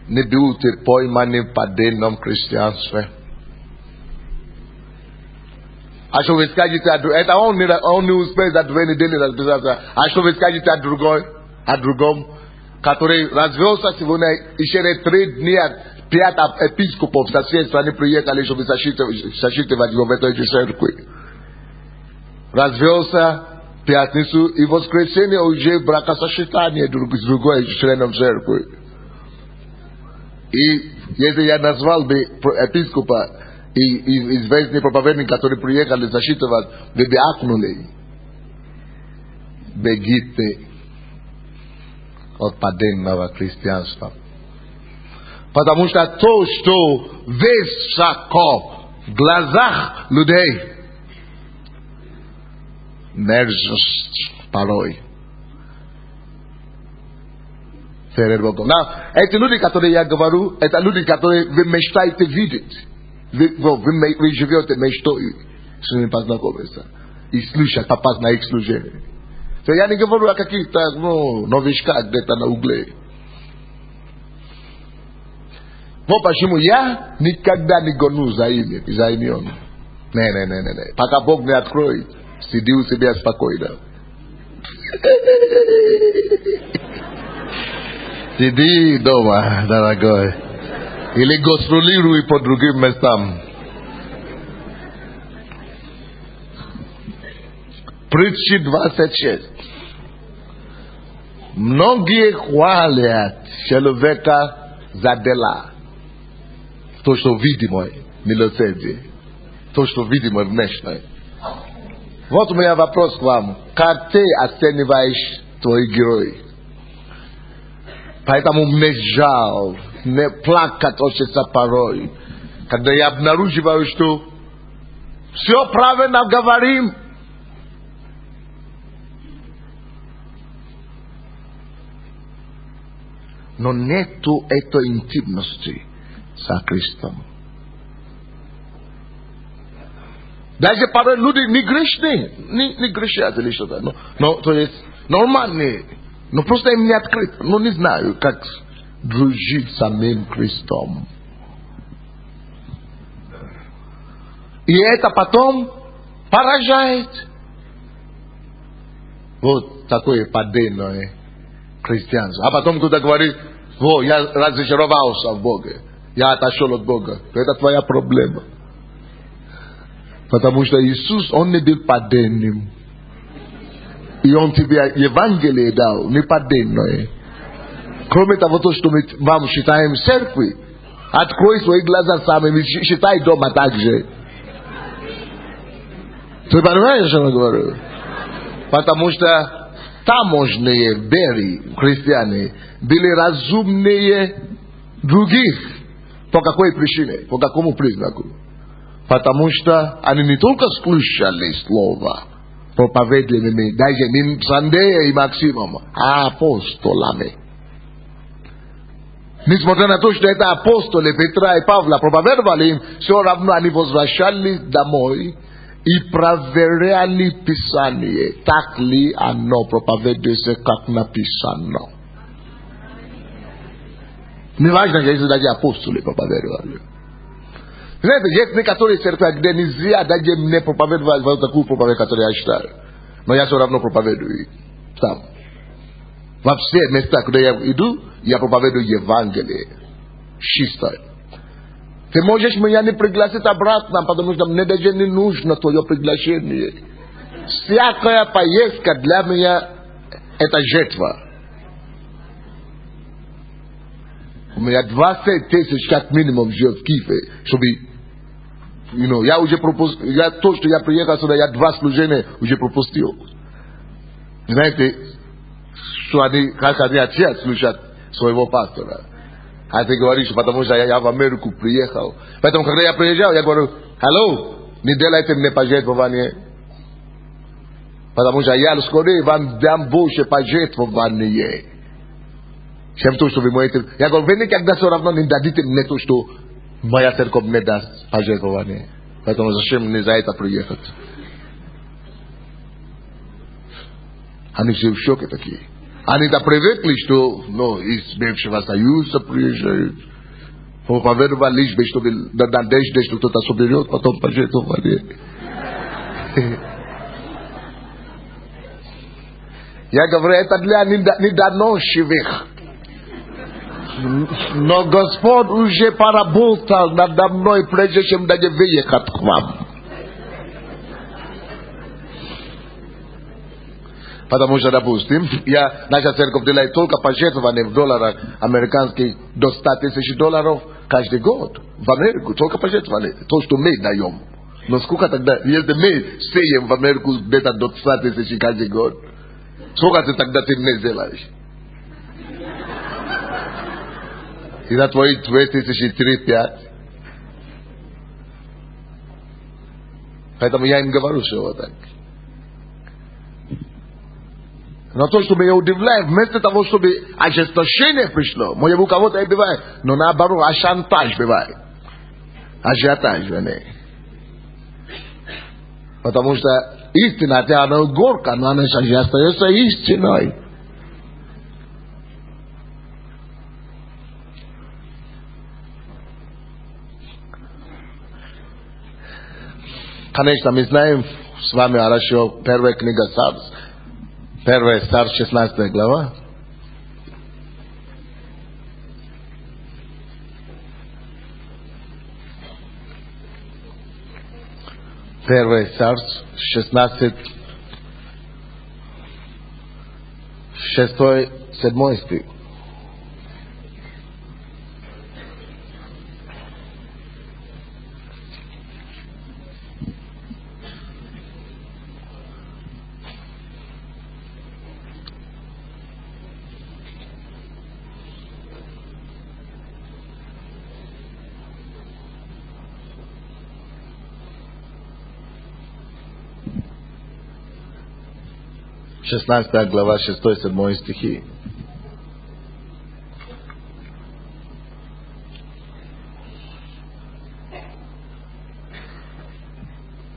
Не будете пойманы в поддельном христианстве. А что вы скажете, это он не успел за 2 недели расписаться. А что вы скажете о другом, который развелся сегодня, еще 3 дня, 5 епископов со всей страны приехали, чтобы зачитывать его в этой церкви. Развелся в пятницу и в воскресенье уже бракосочетание с другой членом церкви. И если я назвал бы епископа и известный проповедник, который приехали зачитывать, вы бы ахнули. Бегите от поддельного христианства. Потому что то, что высоко в глазах людей, мерзость порой перед Богом. Эти люди, которые я говорю, это люди, которые вы мечтаете видеть. Вы живете мечтой с ними познакомиться и слушать, попасть на их служение. То я не говорю о каких-то новичках где-то на угле. Вот почему я никогда не гоню за имен. Не. Пока Бог не откроет, сиди у себя спокойно. Сиди дома, дорогой. Или гастролируй по другим местам. Притчи 26. Многие хвалят человека за дела. То, что видимое, милосердие. То, что видимое, внешнее. Вот у меня вопрос к вам. Как ты оцениваешь твои герои? Поэтому мне жаль, мне плакать хочется порой, когда я обнаруживаю, что все правильно говорим, но нету этой интимности со Христом. Даже порой люди не грешны, не грешат или что-то, но то есть нормальные, но просто им не открыто, но не знаю, как дружить с самим Христом. И это потом поражает. Вот такое падение христианства. А потом кто-то говорит: о, я разочаровался в Боге, я отошел от Бога. Это твоя проблема. Потому что Иисус, Он не был падением. И Он тебе Евангелие дал, не падение. Кроме того, то, что мы вам считаем в церкви, открой свои глаза сами, считай дома также. Ты понимаешь, что я говорю? Потому что таможенные бери, христиане, были разумнее других. По какой причине? По какому признаку? Потому что они не только слушали слово, проповедуемыми, даже не Сандея и Максимом, а апостолами. Несмотря на то, что это апостолы Петра и Павла проповедовали им, все равно они возвращались домой и проверяли Писание, так ли оно проповедуется, как написано. Не важно, если даже апостолы проповедовали. Знаете, есть некоторые церкви, где нельзя даже мне проповедовать вот такую проповедь, которую я считаю. Но я все равно проповедую там. Во все места, куда я иду, я проповедую Евангелие. Чистое. Ты можешь меня не пригласить обратно, потому что мне даже не нужно твое приглашение. Всякая поездка для меня это жертва. У меня 20 тысяч как минимум живет в Киеве, чтобы, я уже пропустил, то, что я приехал сюда, я 2 служения уже пропустил. Знаете, что они, как они хотят слушать своего пастора. А ты говоришь, потому что я в Америку приехал. Поэтому, когда я приезжал, я говорю: алло, не делайте мне пожертвования. Потому что я скорее вам дам больше пожертвования, чем то, что вы можете. Я говорю: вы никогда все равно не дадите мне то, что моя церковь мне даст пожертвования. Поэтому зачем мне за это приехать? Они все в шоке такие. Они-то привыкли, что из бывшего Союза приезжают. Проповедовали лишь бы, чтобы надежда, что кто-то соберет, потом пожертвовали. Я говорю, это для недоносчивых. Но Господь уже поработал надо мной, прежде чем даже выехать к вам. Потому что, допустим, наша церковь делает только пожертвования в долларах американских до $100,000 каждый год. В Америку только пожертвования. То, что мы даем. Но сколько тогда, если мы сеем в Америку где-то до 100,000 каждый год, сколько ты тогда не сделаешь? И на твои 2003-5. Поэтому я им говорю, что вот так. Но то, что меня удивляет, вместо того, чтобы ожесточение пришло, может у кого-то и бывает, но наоборот, шантаж бывает. Ажиотаж, не. Потому что истина, хотя она горка, но она же остается истиной. Конечно, мы знаем с вами хорошо первая книга Царств. 1 Царств, 16 глава. Первый царств, 16, 6, 7 стих. Шестнадцатая глава, 6-7 стихи.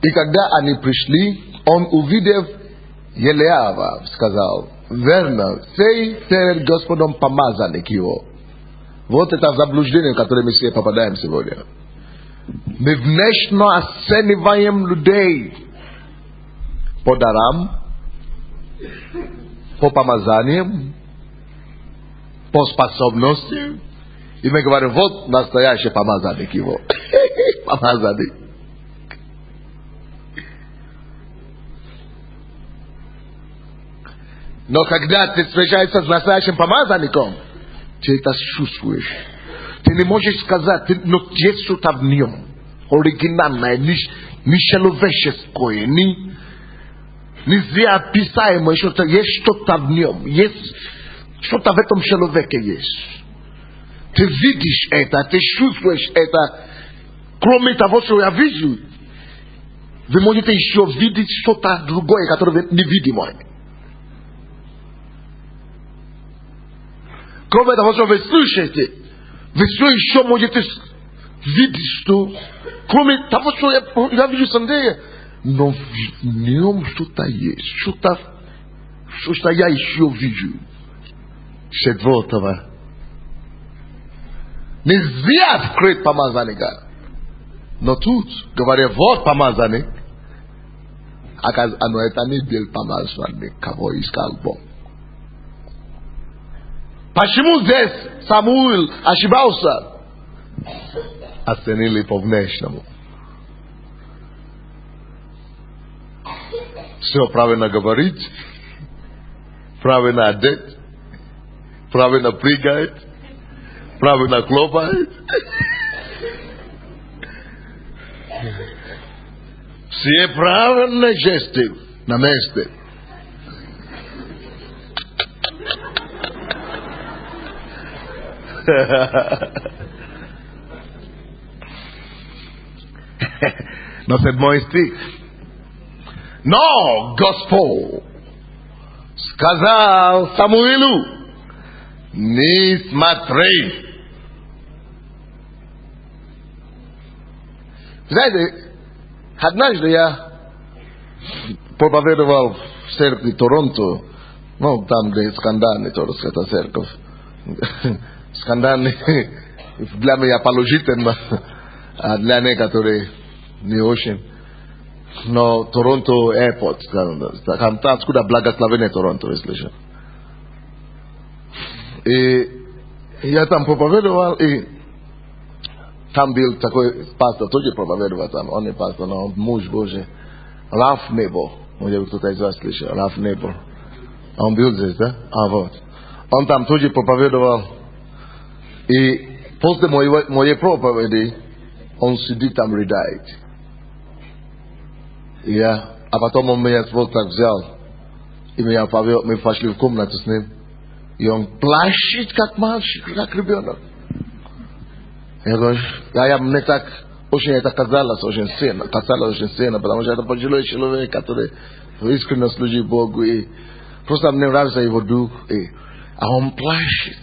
И когда они пришли, он, увидев Елиава, сказал: верно, сей перед Господом помазанник его. Вот это заблуждение, в которое мы все попадаем сегодня. Мы внешне оцениваем людей по дарам, по помазаниям, по способностям. И мы говорим: вот настоящий помазанник его. Помазанник. Но когда ты встречаешься с настоящим помазанником, ты это чувствуешь. Ты не можешь сказать, но есть что-то в нем оригинальное, не человеческое, неописаемое, что-то, есть что-то в нем, есть что-то в этом человеке есть. Ты видишь это, ты чувствуешь это. Кроме того, что я вижу, вы можете еще видеть что-то другое, которое невидимое. Кроме того, что вы слышите, вы все еще можете видеть, что кроме того, что я вижу Сандея, но в нем что-то есть, что я еще вижу. Четвертого. Нельзя открыть помазанника. Но тут, говоря, вот помазанник, но это не был помазанник, кого искал Бог. Почему здесь Самуил ошибался? Оценили по внешнему. Все правильно говорит, правильно одет, правильно прыгает, правильно хлопает. Все правильные жесты на месте. Но 7 стих. Но Господь сказал Самуилу: не смотри. Знаете, однажды я проповедовал в церкви Торонто, там, где скандальный эта церковь. Скандальный для меня положительно, а для некоторых не очень. Но Торонто Airport, там откуда благословение Торонто, если что. И я там проповедовал, и там был такой пастор, тоже проповедовал там, он не пастор, но муж Божий, Раф Небо, может быть кто-то из вас слышал, Раф Небо. Он был здесь, да? Вот. Он там тоже проповедовал. И после моей проповеди, он сидит там, рыдает. А потом он меня вот так взял, и меня повел, мы пошли в комнату с ним, и он плачет, как мальчик, как ребенок. Я говорю, мне так очень это казалось очень сильно, потому что это пожилой человек, который искренне служит Богу, и просто мне нравится его дух, а он плачет.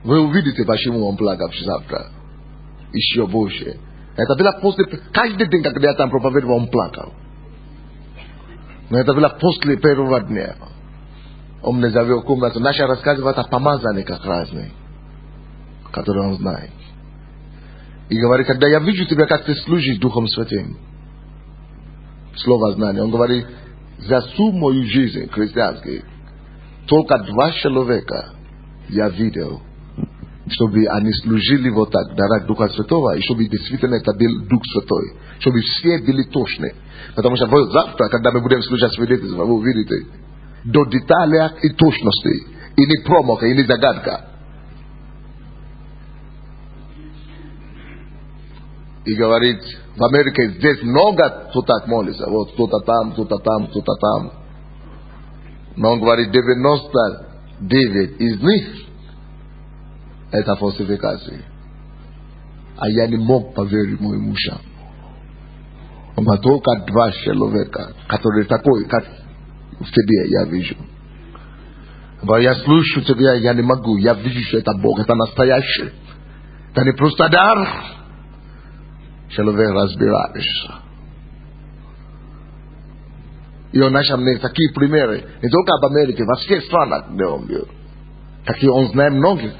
Вы увидите, почему он плакал завтра. Еще больше. Это было после... Каждый день, когда я там проповедовал, он плакал. Но это было после первого дня. Он мне завел в комнату. Начал рассказывать о помазанниках разных, которые он знает. И говорит, когда я вижу тебя, как ты служишь Духом Святым, слово знания, он говорит, за всю мою жизнь христианскую, только 2 человека я видел, чтобы они служили вот так, дарах Духа Святого, и чтобы действительно это был Дух Святой, чтобы все были точны. Потому что вот завтра, когда мы будем служить свидетельство, вы увидите, до деталей и точности, и не промаха, и не загадка. И говорит, в Америке здесь много кто так молится, вот кто-то там, кто-то там, кто-то там. Но он говорит, 99 из них это фальсификации. А я не мог поверить моим ушам. Он говорит, только 2 человека, которые такой, как в тебе я вижу. Я слышу тебя, я не могу, я вижу, что это Бог, это настоящий. Это не просто дар. Человек разбирается. И он начал мне такие примеры, не только об Америке, во всех странах, где он был. Такие он знает многих.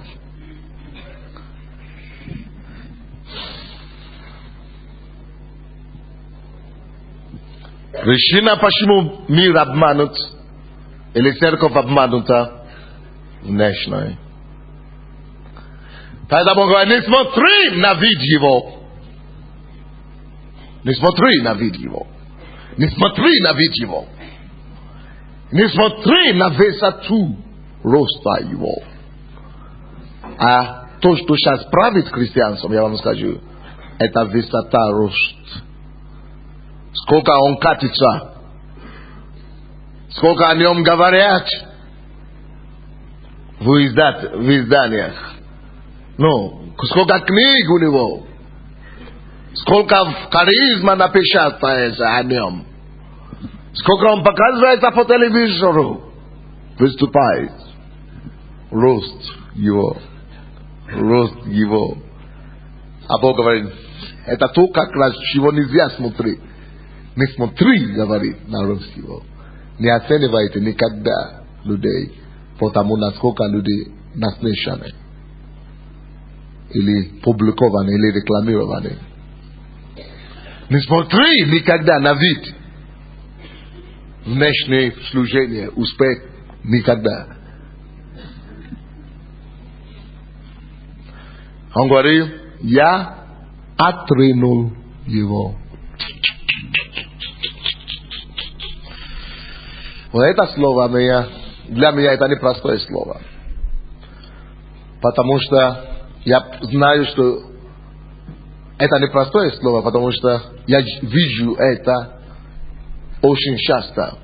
Причина, почему мир обманут, или церковь обманута, внешне. Поэтому говорит, не смотри на вид его. Не смотри на вид его. Не смотри на вид его. Не смотри на высоту роста его. А то, что сейчас правит христианством, я вам скажу, это высота роста. Сколько он катится. Сколько о нем говорят в изданиях. Ну, сколько книг у него. Сколько харизма напечатается о нем. Сколько он показывается по телевизору. Выступает. Рост его. Рост его. А Бог говорит, это то, как раз чего нельзя смотреть. Не смотри, говорит, на рост его. Не оценивайте никогда людей, потому насколько люди наслышаны. Или публикованы, или рекламированы. Не смотри никогда на вид. Внешнее служение, успех никогда. Он говорил, я отринул его. Вот это слово для меня это непростое слово. Потому что я знаю, что это непростое слово, потому что я вижу это очень часто.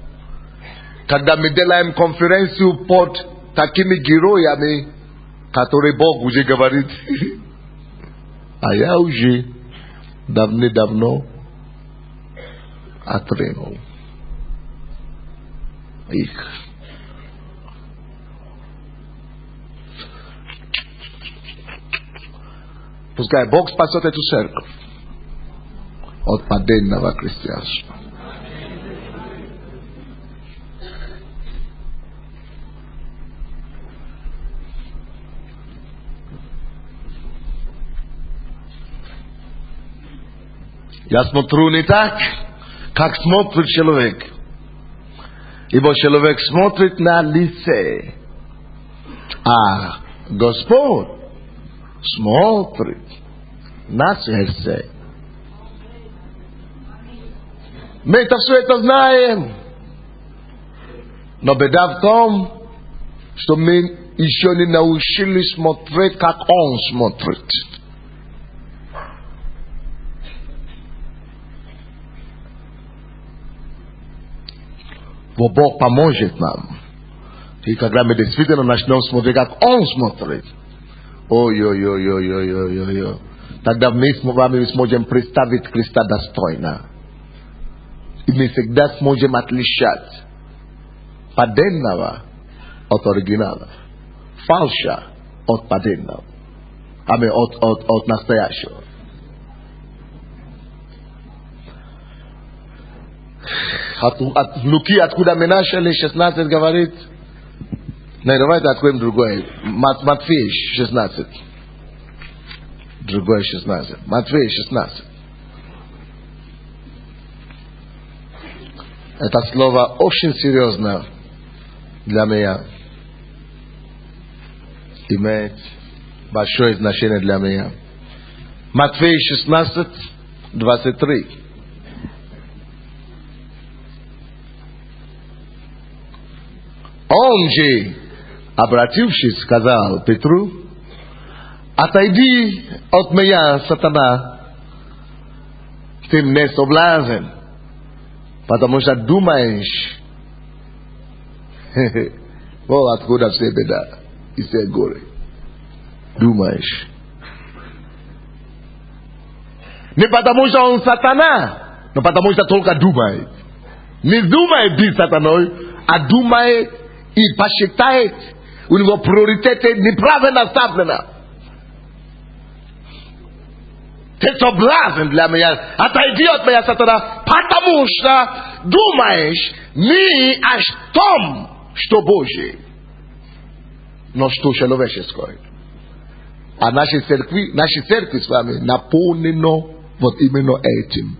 Когда мы делаем конференцию под такими героями, которые Бог уже говорит, а я уже давно отринул их. Пускай Бог спасет эту церковь от паденного христианства. Я смотрю не так, как смотрит человек. Ибо человек смотрит на лице, а Господь смотрит на сердце. Мы это все это знаем. Но беда в том, что мы еще не научились смотреть, как Он смотрит. Но Бог поможет нам. И когда мы действительно начнем смотреть, как Он смотрит, ой-ой-ой-ой-ой-ой-ой, тогда мы с вами сможем представить Христа достойно. И мы всегда сможем отличать паденного от оригинала, фальша от паденного, от настоящего. От Луки, откуда мы начали, 16 говорит. Не, давайте откроем другое. Матфея 16. Другое 16. Матфея 16. Это слово очень серьезно для меня. Иметь Большое значение для меня. Матфея 16, 23. Он же, обратившись, сказал Петру: отойди от меня, сатана, ты мне соблазн, потому что думаешь, вот откуда все беда и все горе. Думаешь. Не потому что он сатана, но потому что только думает. Не думает быть сатаной, а думает и посчитает, у него приоритеты неправильно ставлены. Ты соблазн для меня. Отойди от меня, сатана, потому что думаешь не о том, что Божье, но что человеческое. А наши церкви с вами наполнено вот именно этим.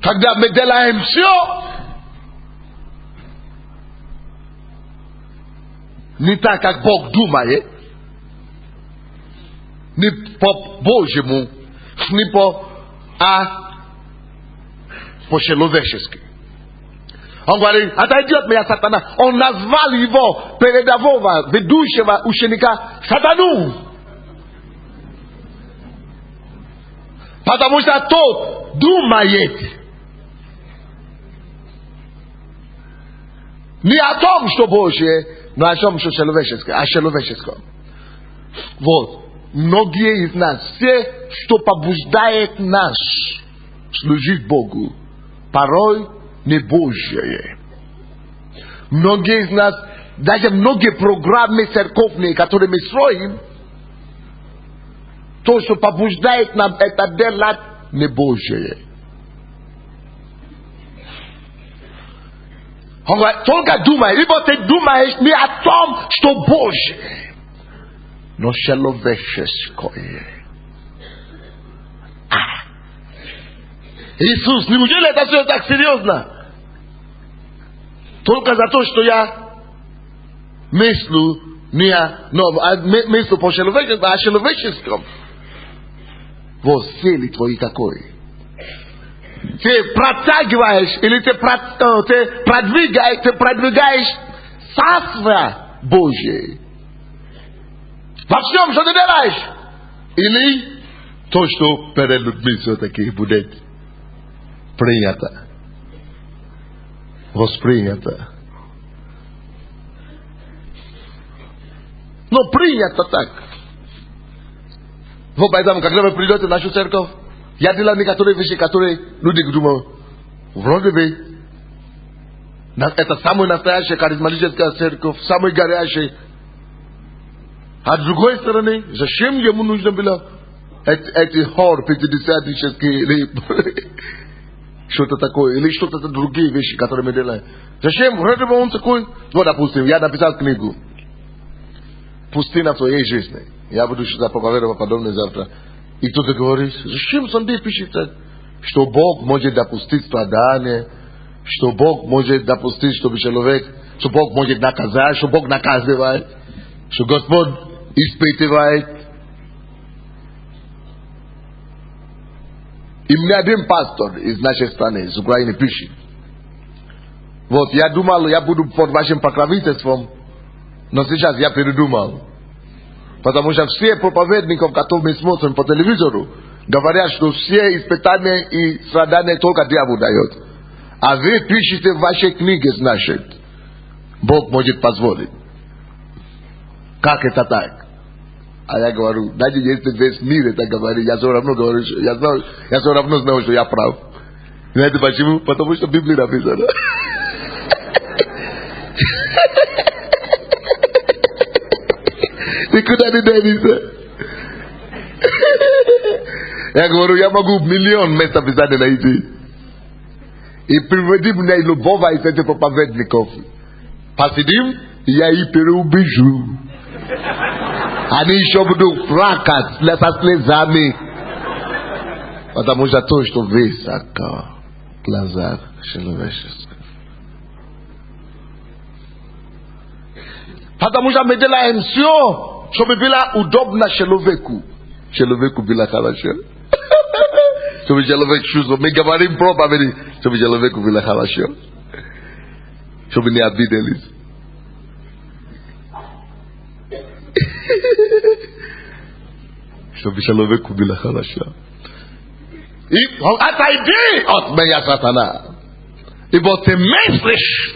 Когда мы делаем все не так, как Бог думает, не по-божьему, не по-человечески. Он говорит: отойди от меня, сатана. Он назвал его передового, ведущего ученика сатану. Потому что тот думает не о том, что Божье, но о том, что человеческое, о человеческом. Вот. Многие из нас, все, что побуждает нас служить Богу, порой не Божье. Многие из нас, даже многие программы церковные, которые мы строим, то, что побуждает нам это делать, не Божье. Он говорит: только думай, либо ты думаешь не о том, что Божье, но человеческое. Иисус, неужели это все так серьезно? Только за то, что я мыслю мыслю по человеческому, а о человеческом. Вот цели твои какой? Ты протягиваешь или ты продвигаешь Царство Божье во всем, что ты делаешь, или то, что перед людьми все-таки будет принято, воспринято. Но принято так. Вот поэтому, когда вы придете в нашу церковь, я делаю некоторые вещи, которые люди думают, вроде бы, это самая настоящая харизматическая церковь, самая горячая. А с другой стороны, зачем ему нужно было эти хор пятидесятнические или что-то такое, или что-то другие вещи, которые мы делаем. Зачем? Вроде бы он такой. Вот, допустим, я написал книгу «Пустыня твоей жизни». Я буду проповедовать подобное завтра. И кто-то говорит: зачем Сандей пишет так? Что Бог может допустить страдания, что Бог может допустить, чтобы человек, что Бог может наказать, что Бог наказывает, что Господь испытывает. И мне один пастор из нашей страны, из Украины, пишет: вот я думал, я буду под вашим покровительством, но сейчас я передумал. Потому что все проповедников, которые мы смотрим по телевизору, говорят, что все испытания и страдания только дьявол дает. А вы пишете в вашей книге, значит, Бог может позволить. Как это так? А я говорю: даже если весь мир это говорит, я все равно говорю, я все равно знаю, что я прав. Знаете почему? Потому что в Библии написано. Никуда не денется. Я говорю: я могу миллион мест Писания найти. И приведи мне любого из этих проповедников. Посидим, я их переубежу. Они еще будут плакать со слезами. Потому что то, что высоко в глазах человеческих. Потому что мы делаем все, чтобы было удобно человеку. Человеку было хорошо. Чтобы человек чувствовал. Мы говорим проповеди, чтобы человеку было хорошо. Чтобы не обиделись. Чтобы человеку было хорошо. И отойди от меня, сатана. Ибо ты мыслишь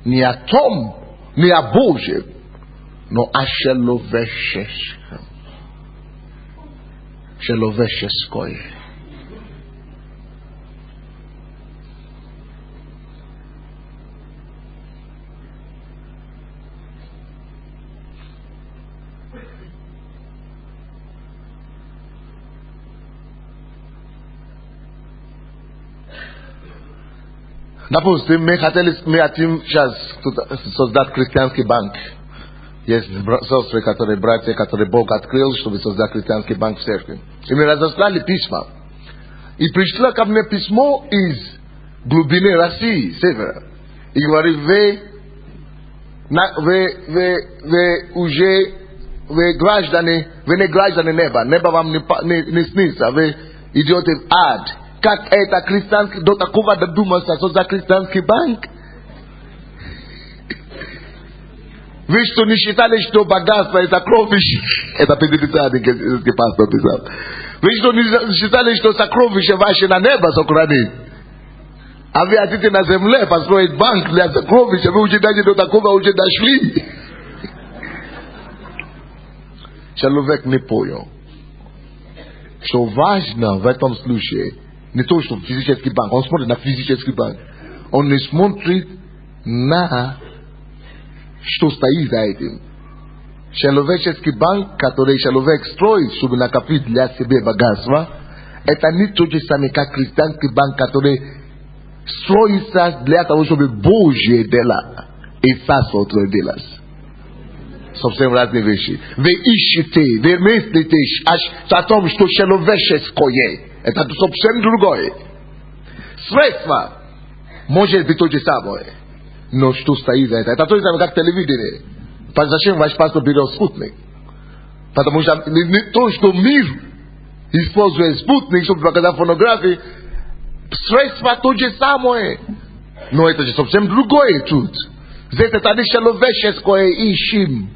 не о том, не о Божьем, но о человеческом. Человеческое. Допустим, мы хотим сейчас создать христианский банк. Есть сестры, братья, которые Бог открыл, чтобы создать христианский банк в церкви. И мы разослали письма. И пришло ко мне письмо из глубины России, севера. И говорит, вы граждане, вы не граждане неба. Небо вам не снится. Вы идете в ад. Как это христианский, до такого додумался создать христианский банк? Вы что, не считали, что богатство и сокровища... Это пятидесятый пастор писал. Вы что, не считали, что сокровища ваши на небо сохранить? А вы хотите на земле построить банк для сокровища? Вы уже даже до такого уже дошли. Человек не понял, что важно в этом случае не то, что физический банк. Он смотрит на физический банк. Он не смотрит на что стоит за этим. Человеческий банк, который человек строит, чтобы накопить для себя богатство, это не то же самое, как христианский банк, который строится для того, чтобы Божье дело и царство твое делать. Совсем разные вещи. Вы ищете, вы мыслите о том, что человеческое. Это совсем другое. Средства может быть то же самое. Но что стоит за это? Это то же самое, как телевидение. Зачем ваш пастор берет спутник? Потому что то, что мир использует спутник, чтобы показать фотографии, средства то же самое. Но это же совсем другое тут. Здесь это не человеческое ищем.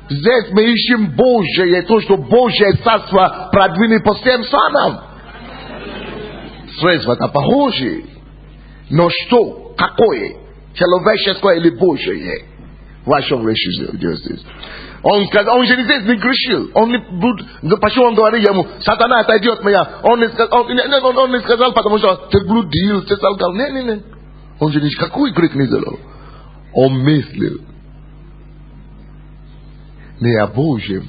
Здесь мы ищем Божье, то, что Божье царство продвинет по всем странам. Средства-то похожи. Но что? Какое? Человеческое или Божье? Вашем решили здесь. Он сказал, он же здесь не грешил. Он не, почему он говорит ему, сатана отойдет меня? Он не сказал, потому что ты блудил, ты солгал. Не. Он же никакой грех не сделал. Он мыслил не о Божьем.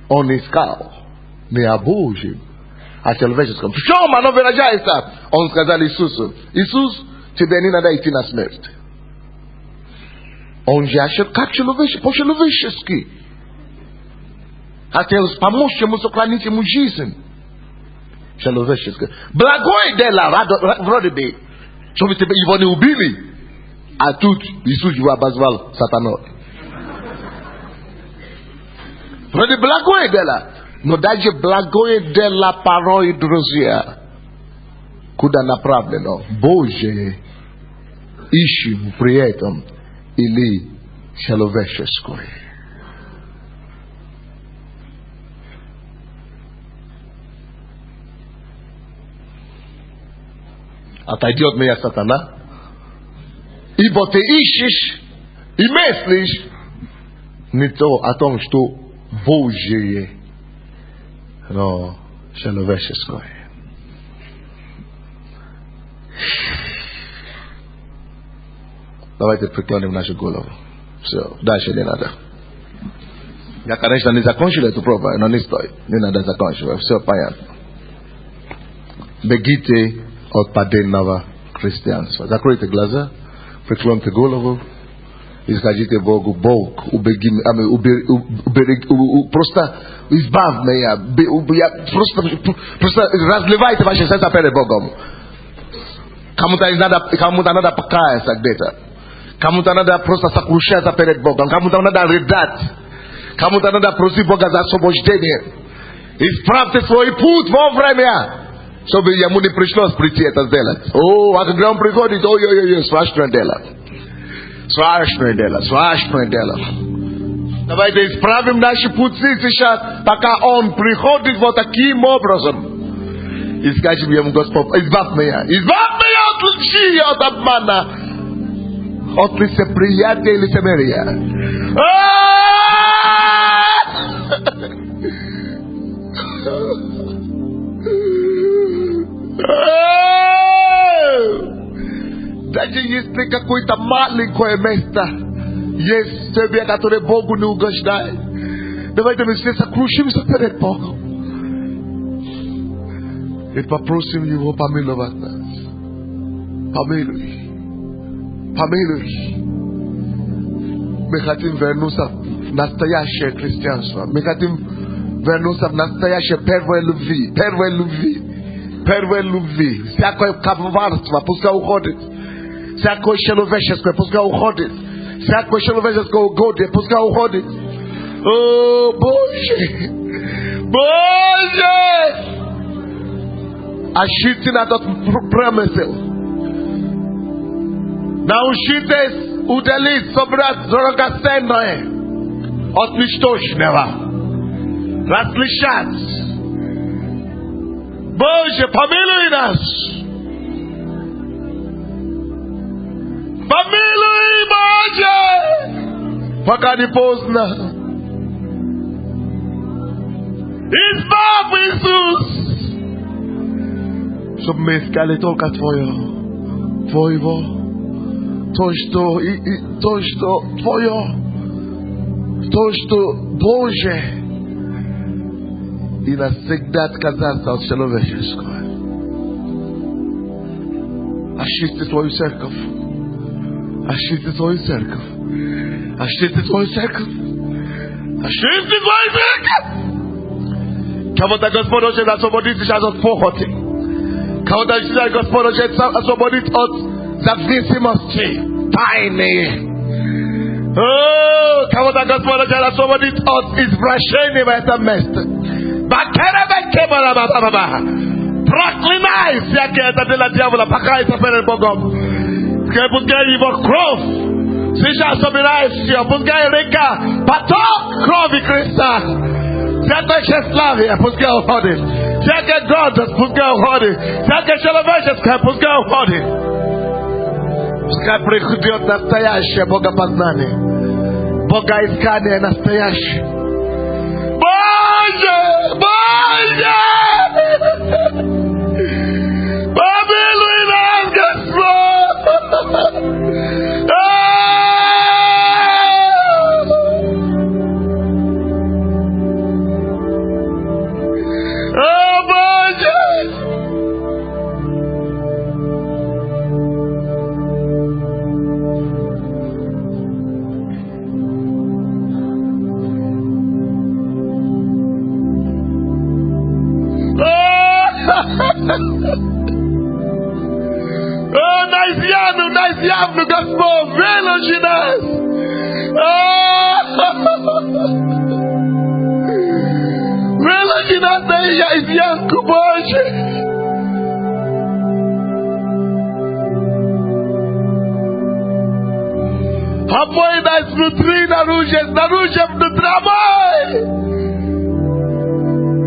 Он искал не о Божьем, а человеческом. В чем оно выражается? Он сказал Иисусу, Иисус, тебе не надо идти на смерть. Он же как человек, по-человечески хотел помочь ему сохранить ему жизнь. Человечески. Благое дело, вроде бы, чтобы тебя его не убили. А тут Иисус его обозвал сатаной. Вроде благое дело. Но даже благое дело порой, друзья, куда направлено? Божье ищем при этом или человеческое. Отойдет меня сатана, ибо ты ищешь и мыслишь не то о том, что Божье, но человеческое. Давайте преклоним нашу голову. Все, дальше не надо. Я, конечно, не закончил эту проповедь, но не стоит. Не надо закончить. Все понятно. Бегите от поддельного христианства. Закройте глаза, преклоните голову и скажите Богу, Бог, просто избавь меня. Просто разливайте ваше сердце перед Богом. Кому-то надо покаяться где-то. Kamu tanada просто сокрушаться перед Богом. Kamu tanada рыдать. Kamu tanada просить Бога за освобождение. Исправьте свой путь вовремя, чтобы ему не пришлось прийти это сделать. О, а когда он приходит, ой-ой-ой, страшное дело. Страшное дело, страшное дело. Давайте исправим наши пути сейчас, пока он приходит вот таким образом. И скажем ему: Господь, избавь меня от лжи, от обмана, от лицеприятия и лицемерия. Даже если какое-то маленькое место есть в тебе, которое Богу не угождает, давайте мы все сокрушимся перед Богом и попросим Его помиловать нас. Помилуй. Помилуй. Мы хотим вернуться в настоящее христианство. Мы хотим вернуться в настоящее первой любви. Всякое коварство пускай уходит. Всякое человеческое пускай уходит. Всякое человеческое угодие пускай уходит. О, Боже! Ощите на тот промысел. Научитесь уделить, собрать драгоценное от ничтожного. Различать. Боже, помилуй нас. Помилуй, Боже, пока не поздно. Избавь, Иисус, чтобы мы искали только Твоего, то, что Твое, то, что Боже, и навсегда отказаться от человеческого. Очисти свою церковь. Очисти свою церковь. Очисти свою церковь. Очисти свою церковь. Кого-то Господь хочет освободить сейчас от похоти. Кого-то Господь хочет освободить от зависимости тайны. Кого-то Господь хочет освободить от извращения в этом месте. Проклинай всякое это дело дьявола, покайся перед Богом. Пускай его кровь сейчас собирает все. Пускай река, поток крови Христа. Всякое тщеславие пускай уходит. Всякая гордость пускай уходит. Всякое человеческое пускай уходит. Пускай приходит настоящее богопознание. Богоискание настоящее. Боже! Помилуй нас, Господь! О, Боже! Nas явно, Господь, выложи нас. Выложи нас на изъянку, Боже. Обой нас внутри, снаружи, внутри.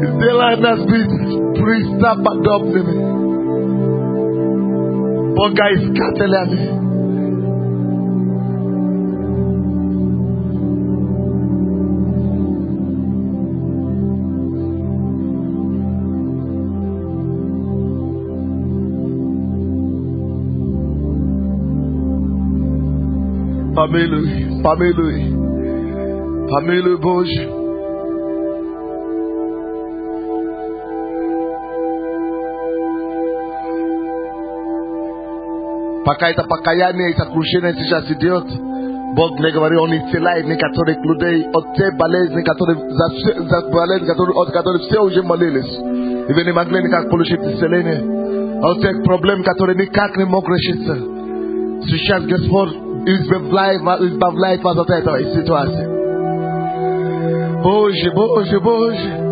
Сделай нас быть Христоподобными. Богоискателями. Помилуй, Боже. Пока это покаяние и сокрушение сейчас идет, Бог мне говорит, Он исцеляет некоторых людей от тех болезней, от которых все уже молились. И вы не могли никак получить исцеление. От тех проблем, которые никак не мог решиться. Сейчас Господь избавляет вас от этой ситуации. Боже, Боже, Боже.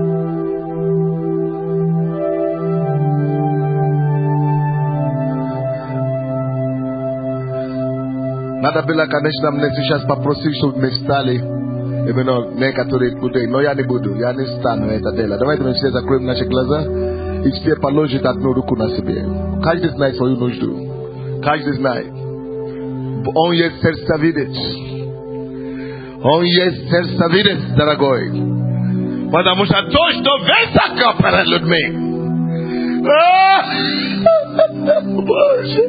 Надо было, конечно, мне сейчас попросить, чтобы мы встали. Именно некоторые куда. Но я не буду. Я не стану это делать. Давайте мы все закроем наши глаза и все положим одну руку на себе. Каждый знает свою нужду. Каждый знает. Он есть сердцевидец. Он есть сердцевидец, дорогой. Потому что то, что высоко перед людьми. Боже.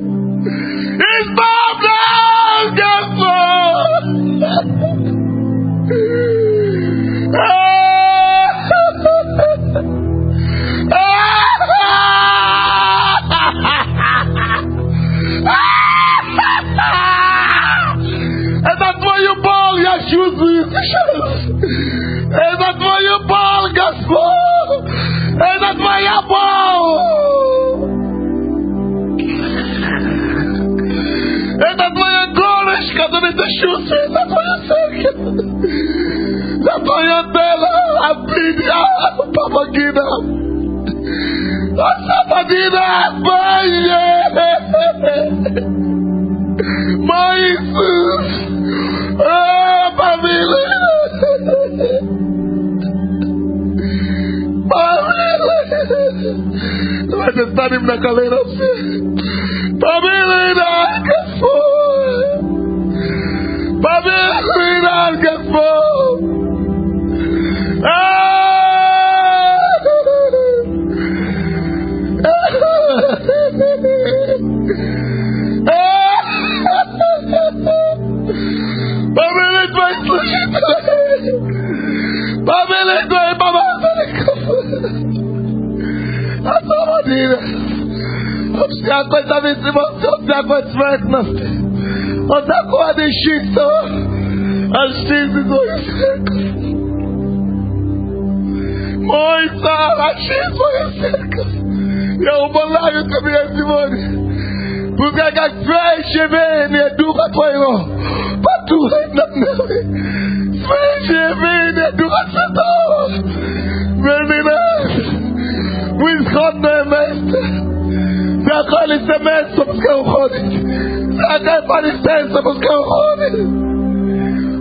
Избавь нас, Господь! Это твою боль я чувствую сейчас. Это твою боль, Господь. Это твоя боль. Это твоя горечь, которую ты чувствуешь за твою церковь. За твое дело. Обидя. Помоги нам. Освободи нас, Боже. Мой Иисус. Помилуй. Помилуй. Давайте станем на колено все. Помилуй нас, Господь. Помилуй нас, Господь. Помилуй твои служители. Помилуй твои помазанников. Освободи нас от всякой зависимости, от всякой смертности, от всякого нищенства. Очисти свою церковь. Мой царь, очисти свою церковь. Я умоляю тебя сегодня. Пускай как священное Духа Твоего подует над нами. Священное Духа Святого. Верни нас в исходное место. Всякое лицемерство пускай уходит. Всякое фарисейство пускай уходит.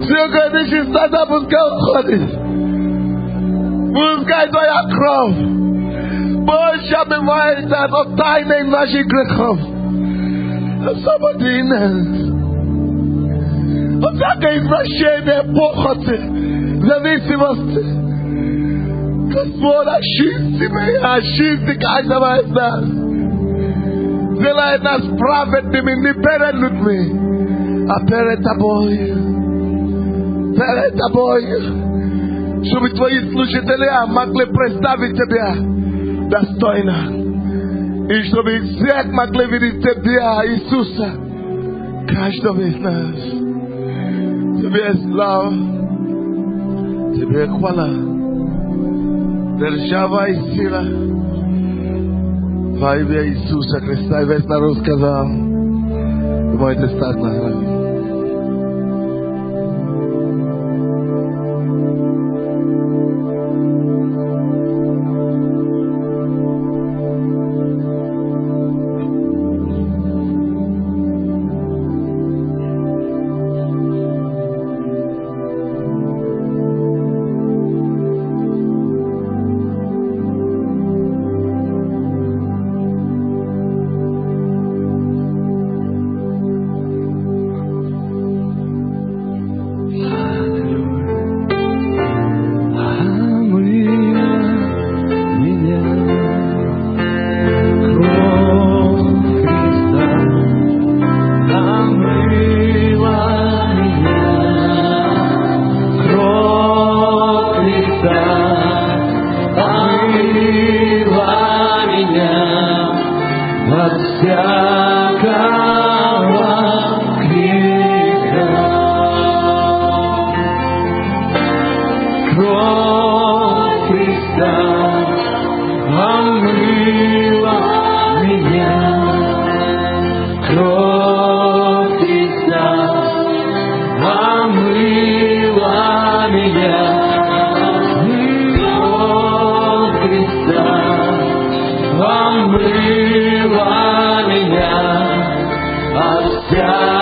Всякая нечистота пускай уходит. Пускай Твоя кровь больше обмывается от тайны наших грехов. Освободи нас от всякое извращение, похоти, зависимости. Господь, очисти меня, очисти каждого из нас. Сделай нас праведными не перед людьми, а перед Тобой. Перед Тобой. Чтобы Твои служители могли представить Тебя достойно. И чтобы все могли видеть Тебя, Иисуса, каждого из нас. Тебе слава, Тебе хвала, держава и сила. Во имя Иисуса Христа, и весь народ сказал, вы можете стать на ноги. Кровь Христа укрыла меня от всякого